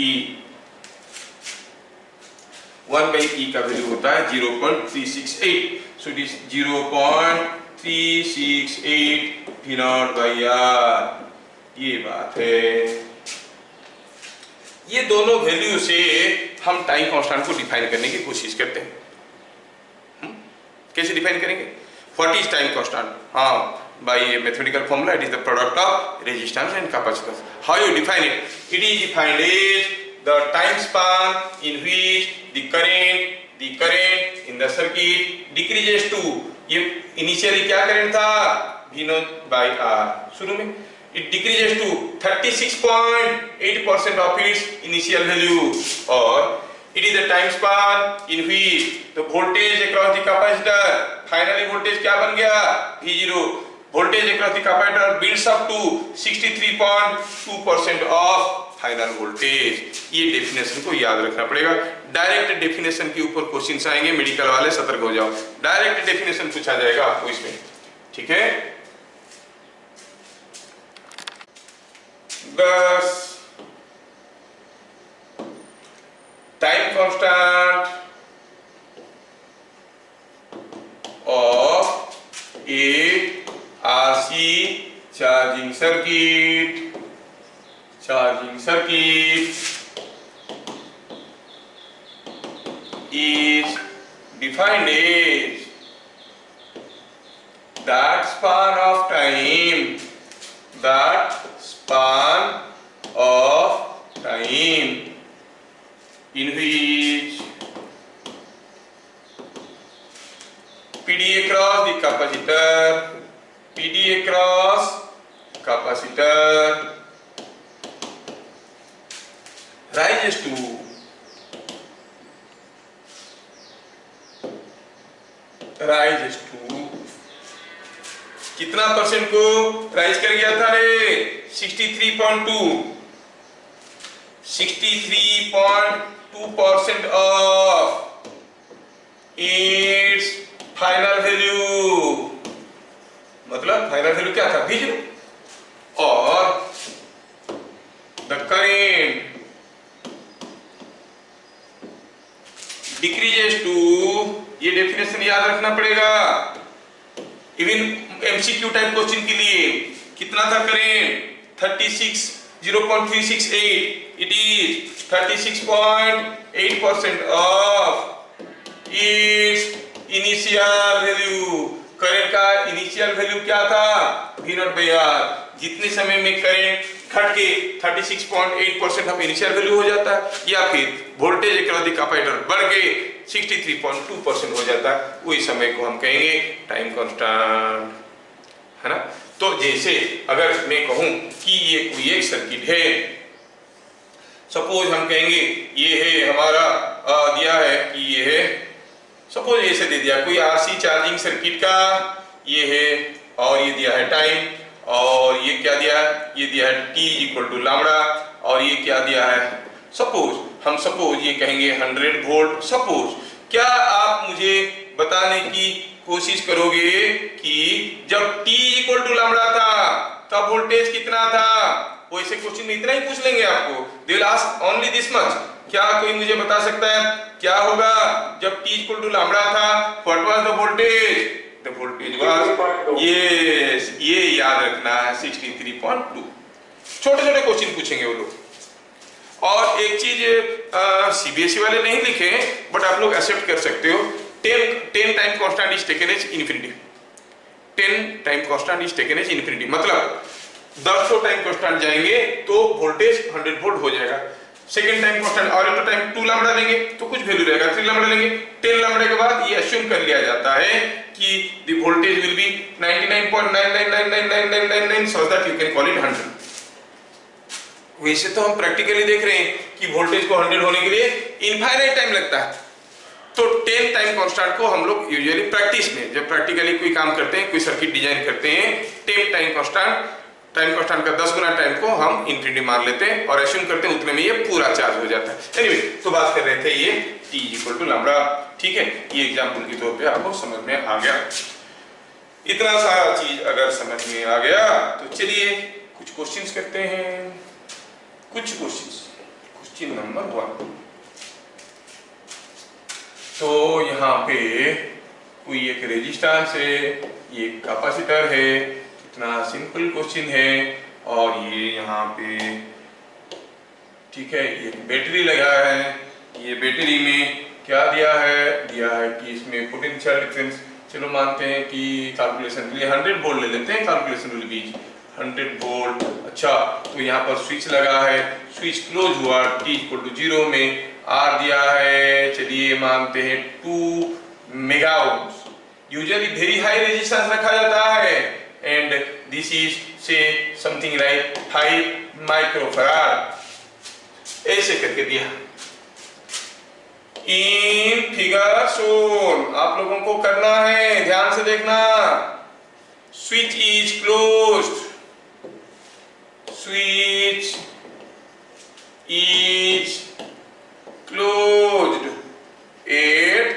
1 by e का value होता है 0.368. So it is 0.368 V0 by R. ये बात है. ये दोनों वैल्यू से हम टाइम कांस्टेंट को डिफाइन करने की कोशिश करते हैं. कैसे डिफाइन करेंगे. What is time constant. हाँ, by a mathematical formula, it is the product of resistance and capacitance. How you define it. It is defined as the time span in which the current in the circuit decreases to. ये initially क्या current था. V0 by R. शुरू में it decreases to 36.8% of its initial value, or it is the time span in which the voltage across the capacitor, finally voltage क्या बन गया V0. voltage across the capacitor builds up to 63.2% of final voltage. ये definition को याद रखना पड़ेगा. Direct definition के ऊपर क्वेश्चंस आएंगे, मेडिकल वाले सतर्क हो जाओ. डायरेक्ट डेफिनेशन पूछा जाएगा आपको इसमें. ठीक है. Thus, time constant of a RC charging circuit is defined as that span of time in which PD across the capacitor rises to कितना परसेंट को राइज कर गया था रे. 63.2% ऑफ इट्स फाइनल वैल्यू. मतलब फाइनल वैल्यू क्या था V0, और द करेंट डिक्रीजेस टू. ये डेफिनेशन याद रखना पड़ेगा. इवन MCQ टाइप क्वेश्चन के लिए कितना था current. 36 0.368, it is 36.8% of its initial value। Current का इनिशियल वैल्यू क्या था? V not by R। जितने समय में करंट घट के 36.8% ऑफ इनिशियल वैल्यू हो जाता है, या फिर वोल्टेज अक्रॉस द कैपेसिटर बढ़ के 63.2% हो जाता है, वही समय को हम कहेंगे टाइम कांस्टेंट, है ना। तो जैसे अगर मैं कहूं कि ये कोई एक सर्किट है, सपोज हम कहेंगे ये है हमारा दिया है कि ये है, सपोज ऐसे दे दिया कोई आरसी चार्जिंग सर्किट का, ये है और ये दिया है टाइम, और ये क्या दिया है? ये दिया है t इक्वल टू लैम्बडा, और ये क्या दिया है? सपोज ये कहेंगे 100 वोल्ट। सपोज क्या आप मुझे बताने की कोशिश करोगे कि जब t इक्वल टू लैम्बडा था तब वोल्टेज कितना था? वैसे क्वेश्चन में इतना ही पूछ लेंगे आपको, they will ask only this much. क्या कोई मुझे बता सकता है क्या होगा जब t इक्वल टू लैम्बडा था? What was the voltage? The voltage was, yes, ये याद रखना है, 63.2। छोटे छोटे क्वेश्चन पूछेंगे वो लोग। और एक चीज सीबीएसई वाले नहीं लिखे, बट आप लोग एक्सेप्ट कर सकते हो, 10 time constant is taken as infinity. 10 time constant is taken as infinity मतलब 10 टाइम कांस्टेंट जाएंगे तो वोल्टेज 100 वोल्ट हो जाएगा। सेकंड टाइम कांस्टेंट और एक टाइम 2 लैम्बडा लेंगे तो कुछ वैल्यू रहेगा, 3 लैम्बडा लेंगे, 10 लैम्बडा के बाद ये अज्यूम कर लिया जाता है कि the voltage will be 99.999999 so that you can call it 100। वैसे तो हम प्रैक्टिकली देख रहे हैं कि वोल्टेज को 100 होने के लिए इनफाइनाइट टाइम लगता है। तो 10 टाइम कांस्टेंट को हम लोग यूजुअली प्रैक्टिस में जब प्रैक्टिकली कोई काम करते हैं, कोई सर्किट डिजाइन करते हैं, 10 टाइम कांस्टेंट का 10 गुना टाइम को हम इन्फिनिटी मान लेते हैं और एज्यूम करते हैं उतने में ये पूरा चार्ज हो जाता है। एनीवे, तो बात कर रहे थे ये t इक्वल टू लैम्बडा, ठीक है। ये एग्जांपल के तौर पे आपको समझ में आ गया। इतना सारा चीज अगर समझ में आ गया तो चलिए कुछ क्वेश्चंस करते हैं। कुछ क्वेश्चन नंबर 1। तो यहाँ पे कोई एक रेजिस्टेंस है, ये कैपेसिटर है, इतना सिंपल क्वेश्चन है, और ये यहाँ पे ठीक है एक बैटरी लगा है। ये बैटरी में क्या दिया है कि इसमें पोटेंशियल डिफरेंस, चलो मानते हैं कि कैलकुलेशन के लिए 100 वोल्ट ले लेते हैं, कैलकुलेशन विल बी 100 वोल्ट। अच्छा, तो यहाँ पर स्विच लगा है, स्विच क्लोज हुआ t इक्वल टू 0 में, R दिया है, चलिए मानते हैं 2 mega ohms. Usually very high resistance रखा जाता है, and this is say something like 5 microfarad. ऐसे करके दिया इन फिगर शोन। आप लोगों को करना है, ध्यान से देखना। Switch is closed, switch is closed at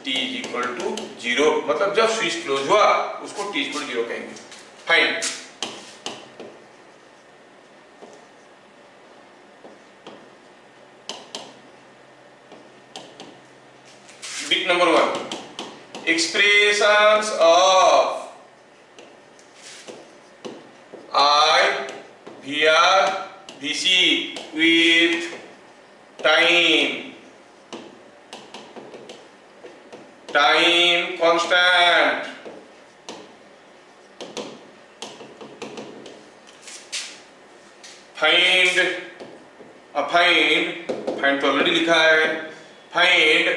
t equal to 0, मतलब जब स्विच क्लोज हुआ उसको t equal to 0 कहेंगे। Fine. Bit number 1, expressions of I, VR, VC with time constant। find तो ऑलरेडी लिखा है, find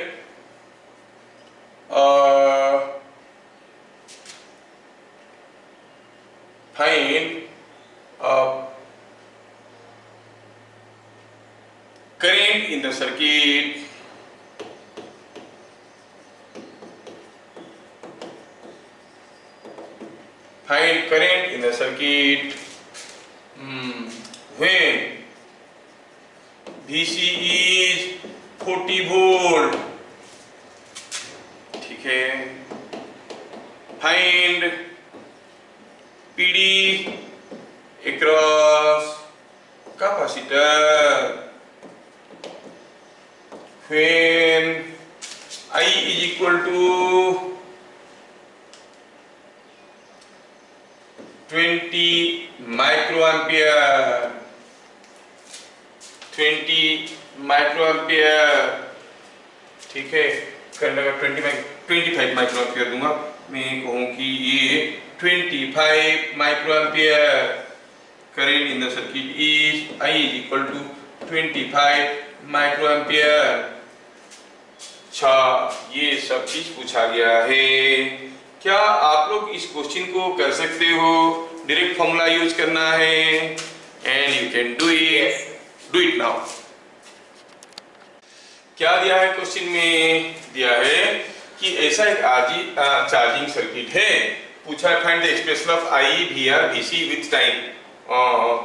current in the circuit, find current in the circuit when VC is 40 volt, ठीक है। find PD across capacitor when I is equal to 20 microampere, 20 micro ampere, ठीक है, current अगर 25 micro ampere दूंगा, मैं कहूँ कि ये 25 micro ampere current in the circuit is I is equal to 25 micro ampere. अच्छा, ये सब चीज पूछा गया है। क्या आप लोग इस क्वेश्चन को कर सकते हो? डायरेक्ट फॉर्मूला यूज करना है and you can do it now. क्या दिया है क्वेश्चन में? दिया है कि ऐसा एक चार्जिंग सर्किट है, पूछा है find the expression of I VR VC with time.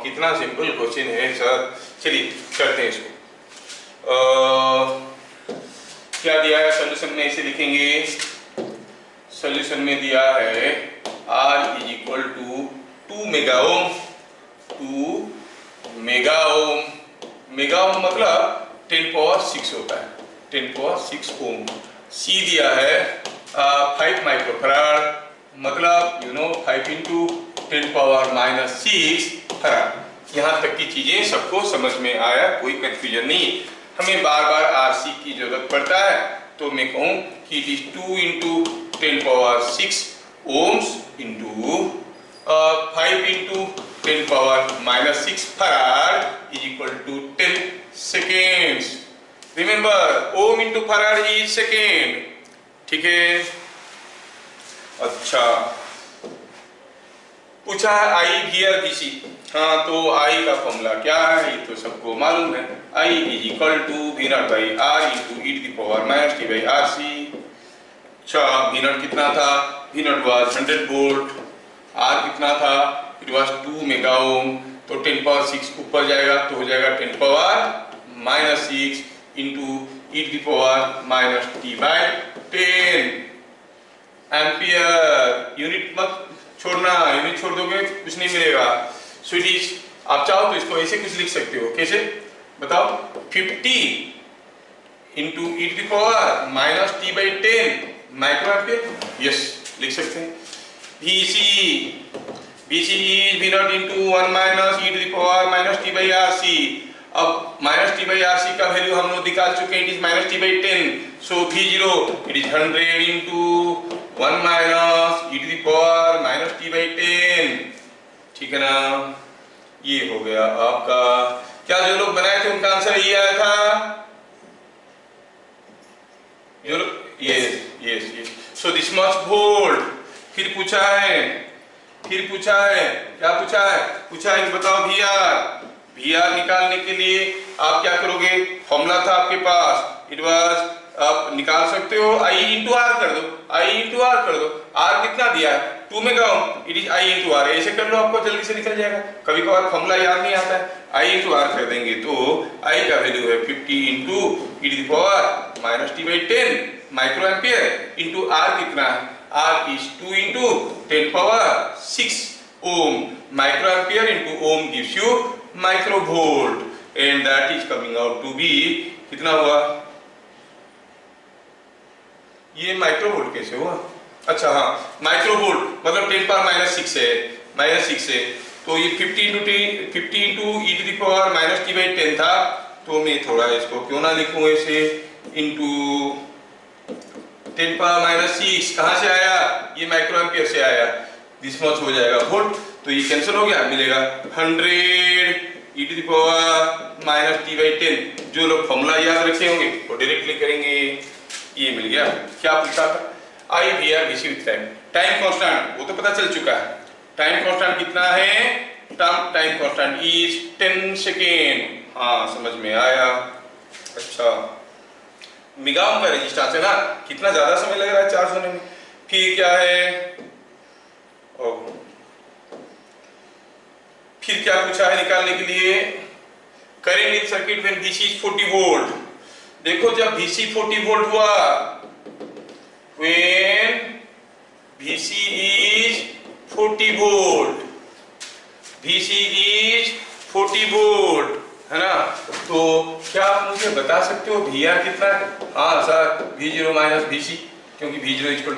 कितना सिंपल क्वेश्चन है सर, चलिए करते हैं इसको। क्या दिया है सॉल्यूशन में, इसे लिखेंगे। सॉल्यूशन में दिया है R is equal to 2 mega ohm, 2 mega ohm, mega ohm मतलब 10 पावर 6 होता है, 10 पावर 6 ओम। C दिया है 5 माइक्रोफैराड, मतलब 5 इंटू 10 पावर -6 फैराड। यहाँ तक की चीजें सबको समझ में आया, कोई कंफ्यूजन नहीं। हमें बार बार RC की जरूरत पड़ता है, तो मैं कहूँ कि it is 2 into 10 power 6 ohms into 5 into 10 power -6 farad is equal to 10 seconds. Remember, ohm into farad is second, ठीक है। अच्छा, पूछा है I VR VC। हाँ, तो I का फॉर्मूला क्या है ये तो सबको मालूम है। I is equal to V0 by R into e to the power -t by RC। अच्छा, V0 कितना था? V0 वाज 100 वोल्ट, R कितना था? इट वाज 2 मेगा ओम, तो 10 पावर 6 ऊपर जाएगा तो हो जाएगा 10 power -6 into e to the power -t by 10 ampere. Unit मत छोड़ना, यूनिट छोड़ दोगे कुछ नहीं मिलेगा। सो इट इज, आप चाहो तो इसको ऐसे कुछ लिख सकते हो, कैसे बताओ? 50 into e to the power -t by 10 micro ampere, yes लिख सकते हैं। VC is V0 into 1 minus e to the power minus t by RC। अब minus t by RC का वैल्यू हम लोग निकाल चुके हैं, it is minus t by 10, so V0 it is 100 into 1 minus e to the power minus t by 10, ठीक है ना? ये हो गया आपका। क्या जो लोग बनाए थे उनका आंसर ये आया था? yes, so this much volt। फिर पूछा है, क्या पूछा है बताओ। VR निकालने के लिए आप क्या करोगे? फॉर्मूला था आपके पास, इट वाज, आप निकाल सकते हो I इंटू R कर दो। R कितना दिया है? 2 mega Om, it is I into R। ऐसे कर लो, आपको जल्दी से निकल जाएगा। कभी कभार फॉर्मूला याद नहीं आता है, I इंटू R कर देंगे तो I का वैल्यू है 50 into e to the power -t by 10 micro ampere into R कितना है? R is 2 into 10 power 6 ohm। Micro ampere into ohm gives you microvolt, and that is coming out to be कितना हुआ? ये microvolt कैसे हुआ? अच्छा हाँ, microvolt मतलब 10 पावर -6 है, तो ये 50 into e to the power -t by 10 था, तो मैं थोड़ा इसको क्यों ना लिखूं ऐसे, इंटू 10 पावर -6 कहाँ से आया? ये माइक्रो एम्पियर से आया, दिस मच हो जाएगा वोल्ट, तो ये कैंसिल हो गया, मिलेगा 100 e to the power -t by 10। जो लोग फॉर्मूला याद रखे होंगे वो डायरेक्टली करेंगे, ये मिल गया। क्या पूछा था? I VR VC with time constant वो तो पता चल चुका है। टाइम कांस्टेंट कितना है? Time constant is 10 second. हाँ, समझ में आया। अच्छा, मेगा ओम का रेजिस्टेंस है ना, कितना ज्यादा समय लग रहा है चार्ज होने में। फिर क्या है? फिर क्या पूछा है निकालने के लिए? Current in circuit when VC is 40 volt. देखो जब VC 40 वोल्ट हुआ, when VC is 40 volt, VC is 40 volt है ना, तो क्या आप मुझे बता सकते हो VR कितना है? हाँ सर, V0 माइनस VC, क्योंकि V0 equal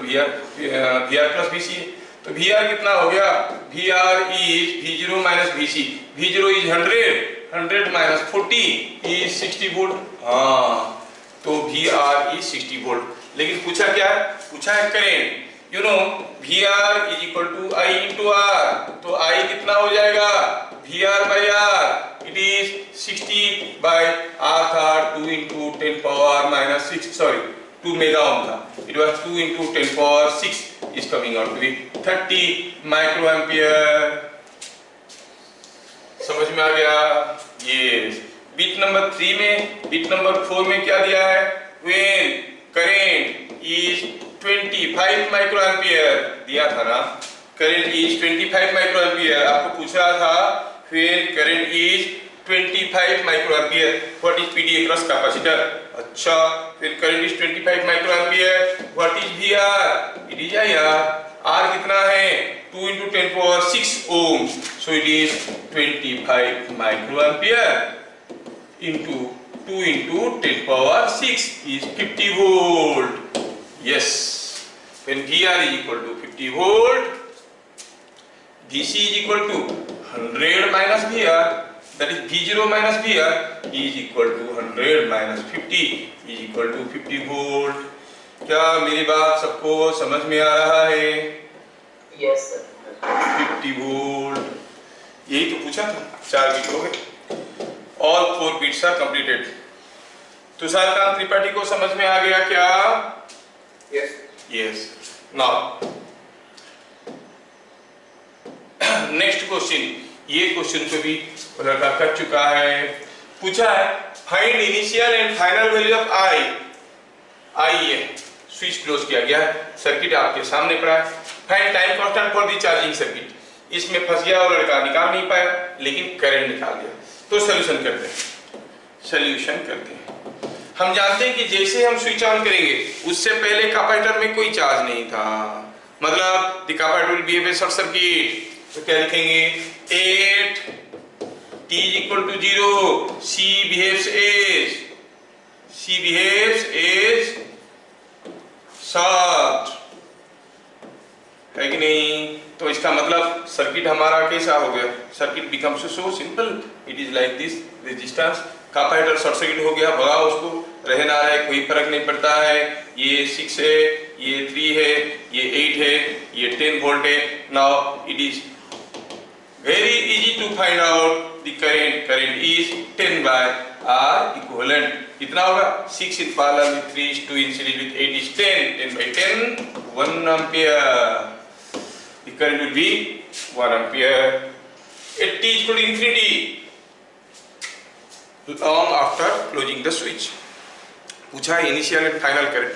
VR plus VC है, तो VR कितना हो गया? VR is V0 minus VC। V0 is 100 100 minus 40 is 60 volt. हाँ, तो VR is 60 वोल्ट। लेकिन पूछा क्या है? पूछा है current. You know VR is equal to I into R, तो I कितना हो जाएगा? VR by R, it is 60 by R था 2 into 10 power minus 6, sorry 2 mega ohm था, it was 2 into 10 power 6 is coming out to be 30 microampere। समझ में आ गया? Yes। बिट नंबर 3 में, बिट नंबर 4 में क्या दिया है? When current is 25 microampere दिया था ना, current is 25 microampere। आपको पूछ रहा था when current is 25 microampere, what is PD across capacitor? अच्छा, when current is 25 microampere, what is VR? It is IR। R कितना है? 2 into 10 power 6 ohm, so it is 25 microampere into 2 into 10 power 6 is 50 volt। Yes, when VR is equal to 50 volt, DC is equal to 100 minus VR, that is V0 minus VR is equal to 100 minus 50 is equal to 50 volt। क्या मेरी बात सबको समझ में आ रहा है? Yes sir। 50 volt, यही तो पूछा था। 4 बिट हो गए, all 4 bits are completed. Tusharkant Tripathi को समझ में आ गया क्या? Yes। Yes. Now next question, ये क्वेश्चन को भी लड़का कर चुका है। पूछा है find initial and final value of I. I है, स्विच क्लोज किया गया है, सर्किट आपके सामने पड़ा है। Find time constant for the charging circuit. इसमें फंस गया और लड़का निकाल नहीं पाया, लेकिन करंट निकाल दिया। तो सॉल्यूशन करते हैं, सॉल्यूशन करते हैं। हम जानते हैं कि जैसे हम स्विच ऑन करेंगे उससे पहले कैपेसिटर में कोई चार्ज नहीं था, मतलब the capacitor will behave as short circuit. तो क्या लिखेंगे? 8 T is equal to 0, C behaves as short, है कि नहीं? तो इसका मतलब सर्किट हमारा कैसा हो गया? Circuit becomes so simple, it is like this. Resistance capacitor short circuit हो गया, भगा उसको, रहे ना रहे कोई फर्क नहीं पड़ता है। ये 6 है, ये 3 है, ये 8 है, ये 10 वोल्ट है। Now it is very easy to find out the current. Current is 10 by R equivalent। कितना होगा? 6 in parallel with 3 is 2 in series with 8 is 10, 10 by 10, 1 ampere। The current will be 1 ampere at t equal to infinity, long after closing the switch। पूछा है initial and final current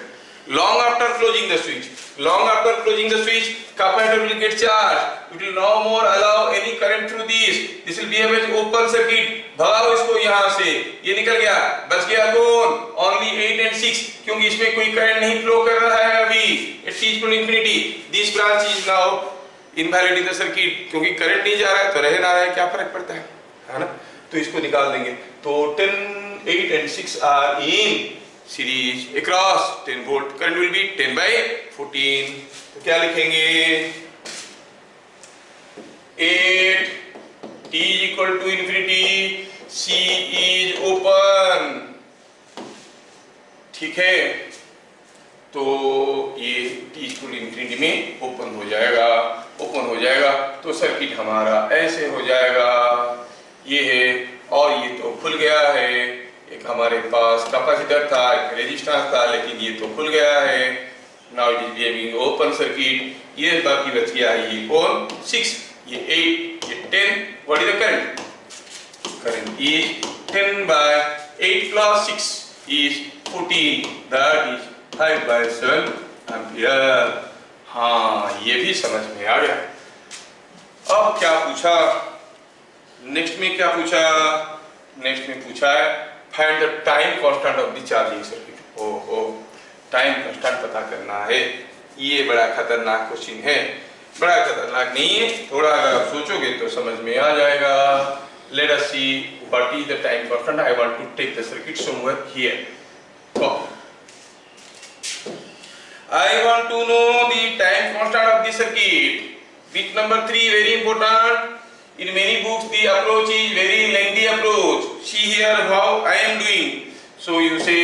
long after closing the switch। long after closing the switch, capacitor will get charged, it will no more allow any current through this will behave as open circuit। भगाओ इसको यहाँ से, ये निकल गया, बच गया कौन? only 8 and 6, क्योंकि इसमें कोई करंट नहीं फ्लो कर रहा है अभी। at t equal to infinity, this branch is now invalid in the circuit, क्योंकि करंट नहीं जा रहा है तो रहे ना रहे क्या फर्क पड़ता है ना? तो इसको निकाल देंगे। तो 10, 8 and 6 are in series across 10 volt, current will be 10 by 14। तो क्या लिखेंगे? 8 T is equal to infinity, C is open। ठीक है, तो ये T is equal to infinity में ओपन हो जाएगा, ओपन हो जाएगा तो सर्किट हमारा ऐसे हो जाएगा, ये है, और ये तो खुल गया है। एक हमारे पास कैपेसिटर था, एक रेजिस्टेंस था, लेकिन ये तो खुल गया है। Now it is behaving open circuit. ये बाकी बच गया है, ये कौन? 6, ये 8, ये 10। What is the current? Current is 10 by 8 plus 6 is 14, that is 5 by 7 ampere. हाँ, ये भी समझ में आ गया। अब क्या पूछा नेक्स्ट में? क्या पूछा नेक्स्ट में? पूछा है find the time constant of the charging circuit. ओहो, टाइम कांस्टेंट पता करना है। ये बड़ा खतरनाक क्वेश्चन है, बड़ा खतरनाक नहीं है, थोड़ा अगर आप सोचोगे तो समझ में आ जाएगा। Let us see what is the time constant. I want to take the circuit somewhere here. I want to know the time constant of the circuit. Bit number 3 very important. In many books the approach is very lengthy approach. See here how I am doing. So you say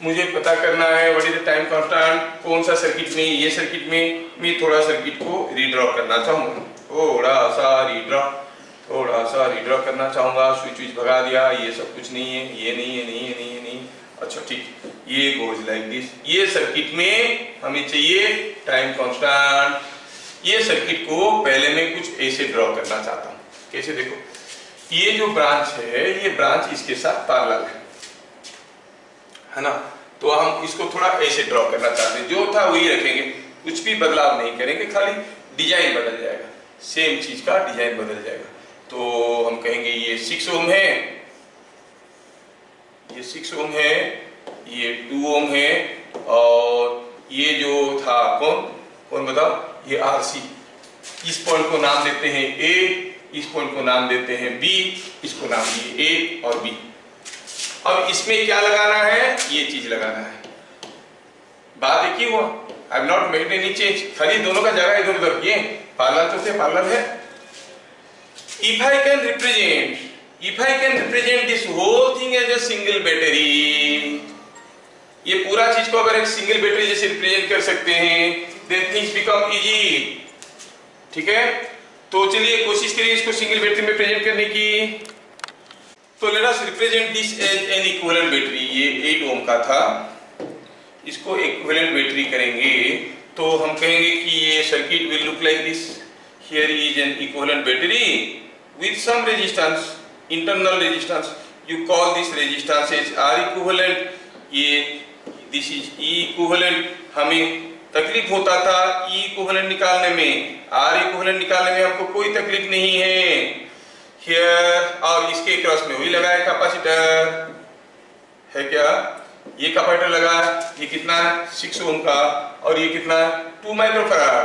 मुझे पता करना है what is the time constant, कौन सा circuit में, ये circuit में मैं थोड़ा सर्किट को रीड्रॉ करना चाहूँगा, थोड़ा सा रीड्रॉ करना चाहूँगा, स्विच भगा दिया, ये सब कुछ नहीं है, ये नहीं है, नहीं है, नहीं है, नहीं, अच्छा ठीक, ये गोज लाइक दिस। ये सर्किट में हमें चाहिए टाइम कांस्टेंट, ये सर्किट को पहले मैं कुछ ऐसे ड्रॉ करना चाहता हूँ, कैसे देखो, ये जो ब्रांच है ये ब्रांच इसके साथ पैरेलल है ना, तो हम इसको थोड़ा ऐसे ड्रॉ करना चाहते हैं, जो था वही रखेंगे, कुछ भी बदलाव नहीं करेंगे, खाली डिजाइन बदल जाएगा, सेम चीज का डिजाइन बदल जाएगा। तो हम कहेंगे ये 6 ओम है, ये 6 ओम है, ये 2 ओम है, और ये जो था कौन बताओ, ये RC, इस पॉइंट को नाम देते हैं A, इस पॉइंट को नाम देते हैं B, इसको नाम दिए A और B। अब इसमें क्या लगाना है, ये चीज लगाना है, बात एक ही हुआ, I have not made any change, खाली दोनों का जगह इधर उधर किए, पैरेलल तो थे, पैरेलल है। If I can represent this whole thing as a single battery, ये पूरा चीज को अगर एक सिंगल बैटरी जैसे रिप्रेजेंट कर सकते हैं, then things become easy, ठीक है। तो चलिए कोशिश करिए इसको सिंगल बैटरी में प्रेजेंट करने की। तो let us represent this as an equivalent battery, ये 8 ओम का था, इसको इक्विवेलेंट बैटरी करेंगे तो हम कहेंगे कि ये circuit will look like this, here is an equivalent battery with some resistance, internal resistance, you call this resistance as R equivalent, ये this is E equivalent, हमें तकलीफ होता था E equivalent निकालने में, R equivalent निकालने में हमको कोई तकलीफ नहीं है, here, और इसके क्रॉस में वही लगा है कैपेसिटर, है क्या, ये कैपेसिटर लगा है, ये कितना है 6 ओम का, और ये कितना है 2 माइक्रोफैराड,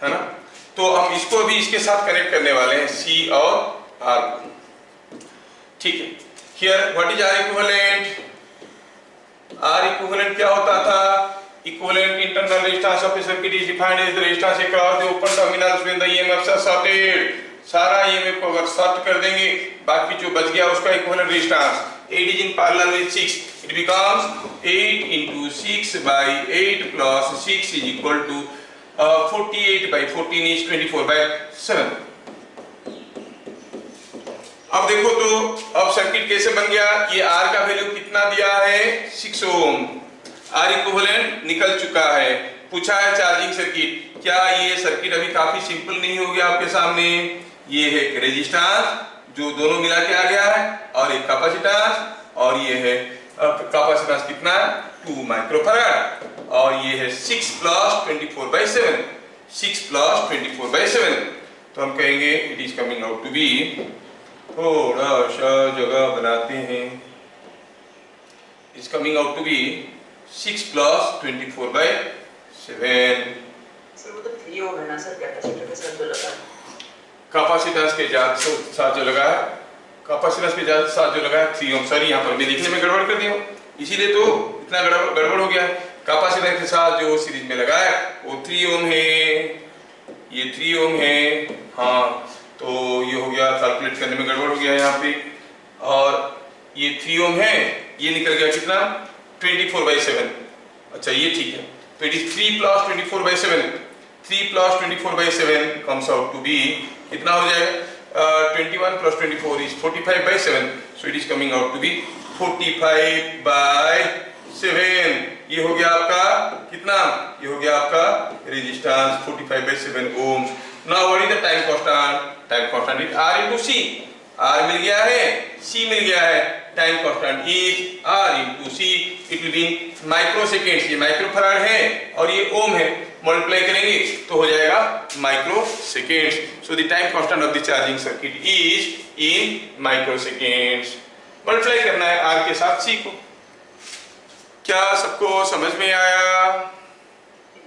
है ना। तो हम इसको भी इसके साथ कनेक्ट करने वाले हैं, C और R, ठीक है। Here what is R equivalent, R equivalent क्या होता था, equivalent internal resistance of a circuit is defined as the resistance across the open terminals when the EMFs are shorted, सारा ईएमएफ को अगर शॉर्ट कर देंगे, बाकी जो बच गया उसका equivalent resistance 8 is in parallel with 6, it becomes 8 into 6 by 8 plus 6 is equal to 48 by 14 is 24 by 7। अब देखो तो अब सर्किट कैसे बन गया, ये R का वैल्यू कितना दिया है 6 ओम, R इक्विवेलेंट निकल चुका है, पूछा है चार्जिंग सर्किट, क्या ये सर्किट अभी काफी सिंपल नहीं हो गया आपके सामने, ये है एक रेजिस्टेंस जो दोनों मिला के आ गया है, और एक कैपेसिटेंस, और ये है कैपेसिटेंस कितना 2 माइक्रोफैराड, और ये है 6 plus 24 by 7, 6 plus 24 by 7, तो हम कहेंगे it is coming out to be, थोड़ा सा जगह बनाते हैं, is coming out to be 6 plus 24 by 7। Sir वो तो 3 ओम है ना सर, कैपेसिटर के साथ जो लगा है, कैपेसिटेंस के साथ जो लगा है, कैपेसिटेंस के साथ जो लगा है 3 ओम, सॉरी यहाँ पर मैं लिखने में गड़बड़ कर दिया हूँ, इसीलिए तो इतना गड़बड़ हो गया है। कैपेसिटर के साथ जो सीरीज में लगा है वो 3 ओम है, ये 3 ओम है, हाँ तो ये हो गया, कैलकुलेट करने में गड़बड़ हो गया यहाँ पे, और ये 3 ओम है, ये निकल गया कितना 24 by 7, अच्छा ये ठीक है, तो it is 3 plus 24 by 7, 3 plus 24 by 7 comes out to be कितना हो जाएगा, 21 plus 24 is 45 by 7, so it is coming out to be 45 by 7, ये हो गया आपका कितना, ये हो गया आपका resistance 45 by 7 ohm. Now what is the time constant, time constant is R into C, R मिल गया है, C मिल गया है, time constant is R into C, it will be micro seconds, ये माइक्रोफैराड है और ये ओम है, मल्टीप्लाई करेंगे तो हो जाएगा micro seconds, so the time constant of the charging circuit is in micro seconds. Multiply करना है R के साथ C को, क्या सबको समझ में आया?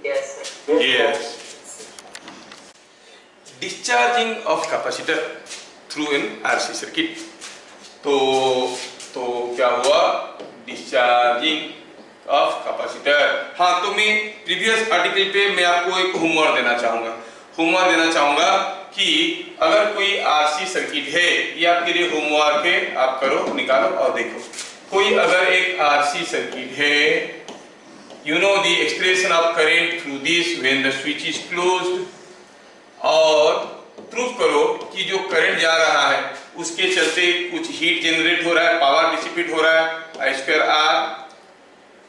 Yes yes. Discharging of capacitor through an RC circuit, तो क्या हुआ, डिस्चार्जिंग ऑफ कैपेसिटर। हाँ, तो मैं प्रीवियस आर्टिकल पे मैं आपको एक होमवर्क देना चाहूंगा। होमवर्क देना चाहूंगा कि अगर कोई आरसी सर्किट है, ये आपके लिए होमवर्क है, आप करो, निकालो और देखो। कोई अगर एक आरसी सर्किट है, you know the expression of current through this when the switch is closed, और प्रूफ करो कि जो करंट जा रहा है उसके चलते कुछ हीट जनरेट हो रहा है, पावर डिसिपेट हो रहा है, I²R,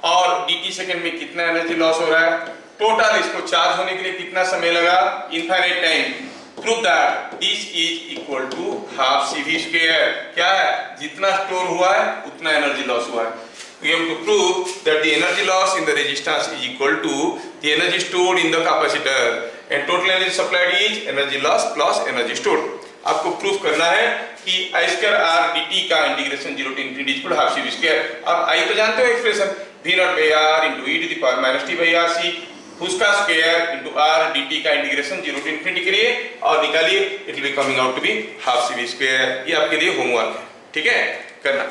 और dt सेकंड में कितना एनर्जी लॉस हो रहा है, टोटल इसको चार्ज होने के लिए कितना समय लगा, infinite time. Prove that this is equal to half CV²। क्या है, जितना स्टोर हुआ है उतना एनर्जी लॉस हुआ है। We have to prove that the energy loss in the resistance is equal to the energy stored in the capacitor, and total energy supplied is energy loss plus energy stored। आपको proof करना है कि I²R dt का integration 0 to infinity equal half CV²। आप I तो जानते हो expression, V0/R into e to the power minus t/RC, उसका स्क्वायर into R dt का इंटीग्रेशन 0 to infinity करिए और निकालिए, it will be coming out to be half CV²। ये आपके लिए होमवर्क है, ठीक है, करना।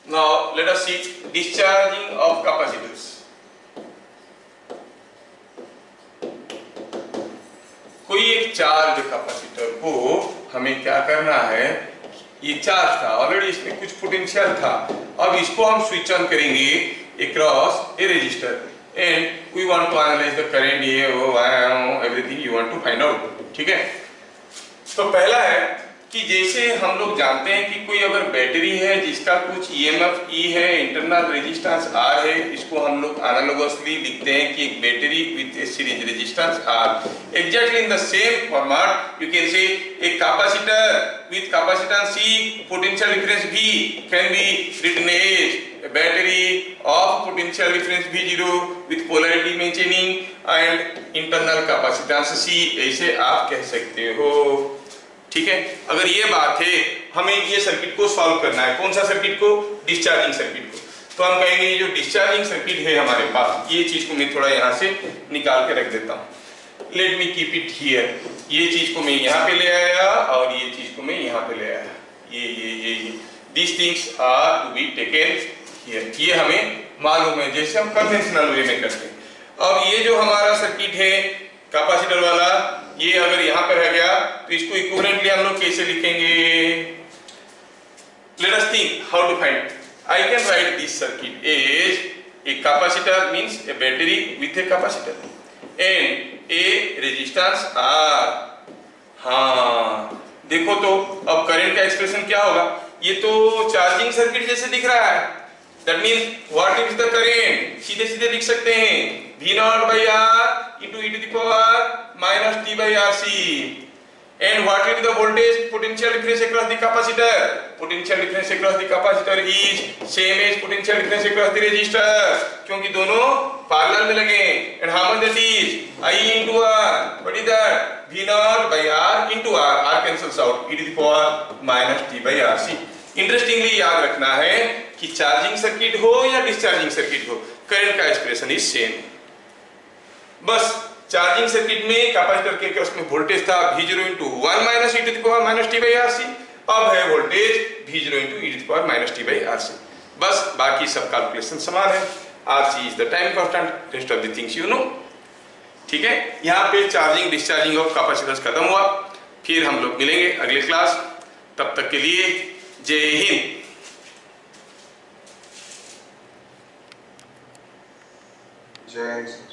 Now let us see discharging of capacitors। कोई एक चार्ज कैपेसिटर को हमें क्या करना है, ये चार्ज था ऑलरेडी, इसमें कुछ पोटेंशियल था, अब इसको हम स्विच ऑन करेंगे across a resistor and we want to analyse the current, ये वो everything you want to find out, ठीक है। तो पहला है कि जैसे हम लोग जानते हैं कि कोई अगर बैटरी है जिसका कुछ EMF E है, इंटरनल रेजिस्टेंस R है, इसको हम लोग एनालॉगसली लिखते हैं कि एक battery with a series resistance R। Exactly in the same format you can say a capacitor with capacitance C, potential difference V can be written as a battery of potential difference V0 with polarity maintaining and internal capacitance C, ऐसे आप कह सकते हो, ठीक है। अगर ये बात है, हमें ये सर्किट को सॉल्व करना है, कौन सा सर्किट को, डिस्चार्जिंग सर्किट को, तो हम कहेंगे ये जो डिस्चार्जिंग सर्किट है हमारे पास, ये चीज को मैं थोड़ा यहाँ से निकाल के रख देता हूँ। Let me keep it here, ये चीज को मैं यहाँ पे ले आया और ये चीज को मैं यहाँ पे ले आया, ये this things are to be taken here, ये हमें मालूम है जैसे हम कन्वेंशनल वे में करते हैं। अब ये जो हमारा सर्किट है कैपेसिटर वाला, ये अगर यहाँ पर रह गया तो इसको इक्विवेलेंटली हम लोग कैसे लिखेंगे, let us think how to find. I can write this circuit as a capacitor means a battery with a capacitor and a resistance R। हाँ देखो तो अब करंट का एक्सप्रेशन क्या होगा, ये तो चार्जिंग सर्किट जैसे दिख रहा है, that means what is the current, सीधे सीधे लिख सकते हैं V0/R into e to the power minus t/RC, and what will be the voltage potential difference across the capacitor, potential difference across the capacitor is same as potential difference across the resistor, क्योंकि दोनों parallel में लगे हैं, and how much that is I into R, what is that V0/R into R, R cancels out, e to the power minus t/RC। Interestingly याद रखना है कि charging circuit हो या डिस्चार्जिंग सर्किट हो, करंट का एक्सप्रेशन इज सेम। बस charging circuit में कैपेसिटर के क्रॉस में वोल्टेज था V0 into 1 minus e to the power minus t/RC, अब है voltage V0 into e to the power minus t/RC। बस बाकी सब कैलकुलेशन समान है, RC is the time constant, rest of the things you know, ठीक है। यहाँ पे चार्जिंग डिस्चार्जिंग ऑफ कैपेसिटर्स खत्म हुआ, फिर हम लोग मिलेंगे अगले क्लास, तब तक के लिए जय हिंद। जय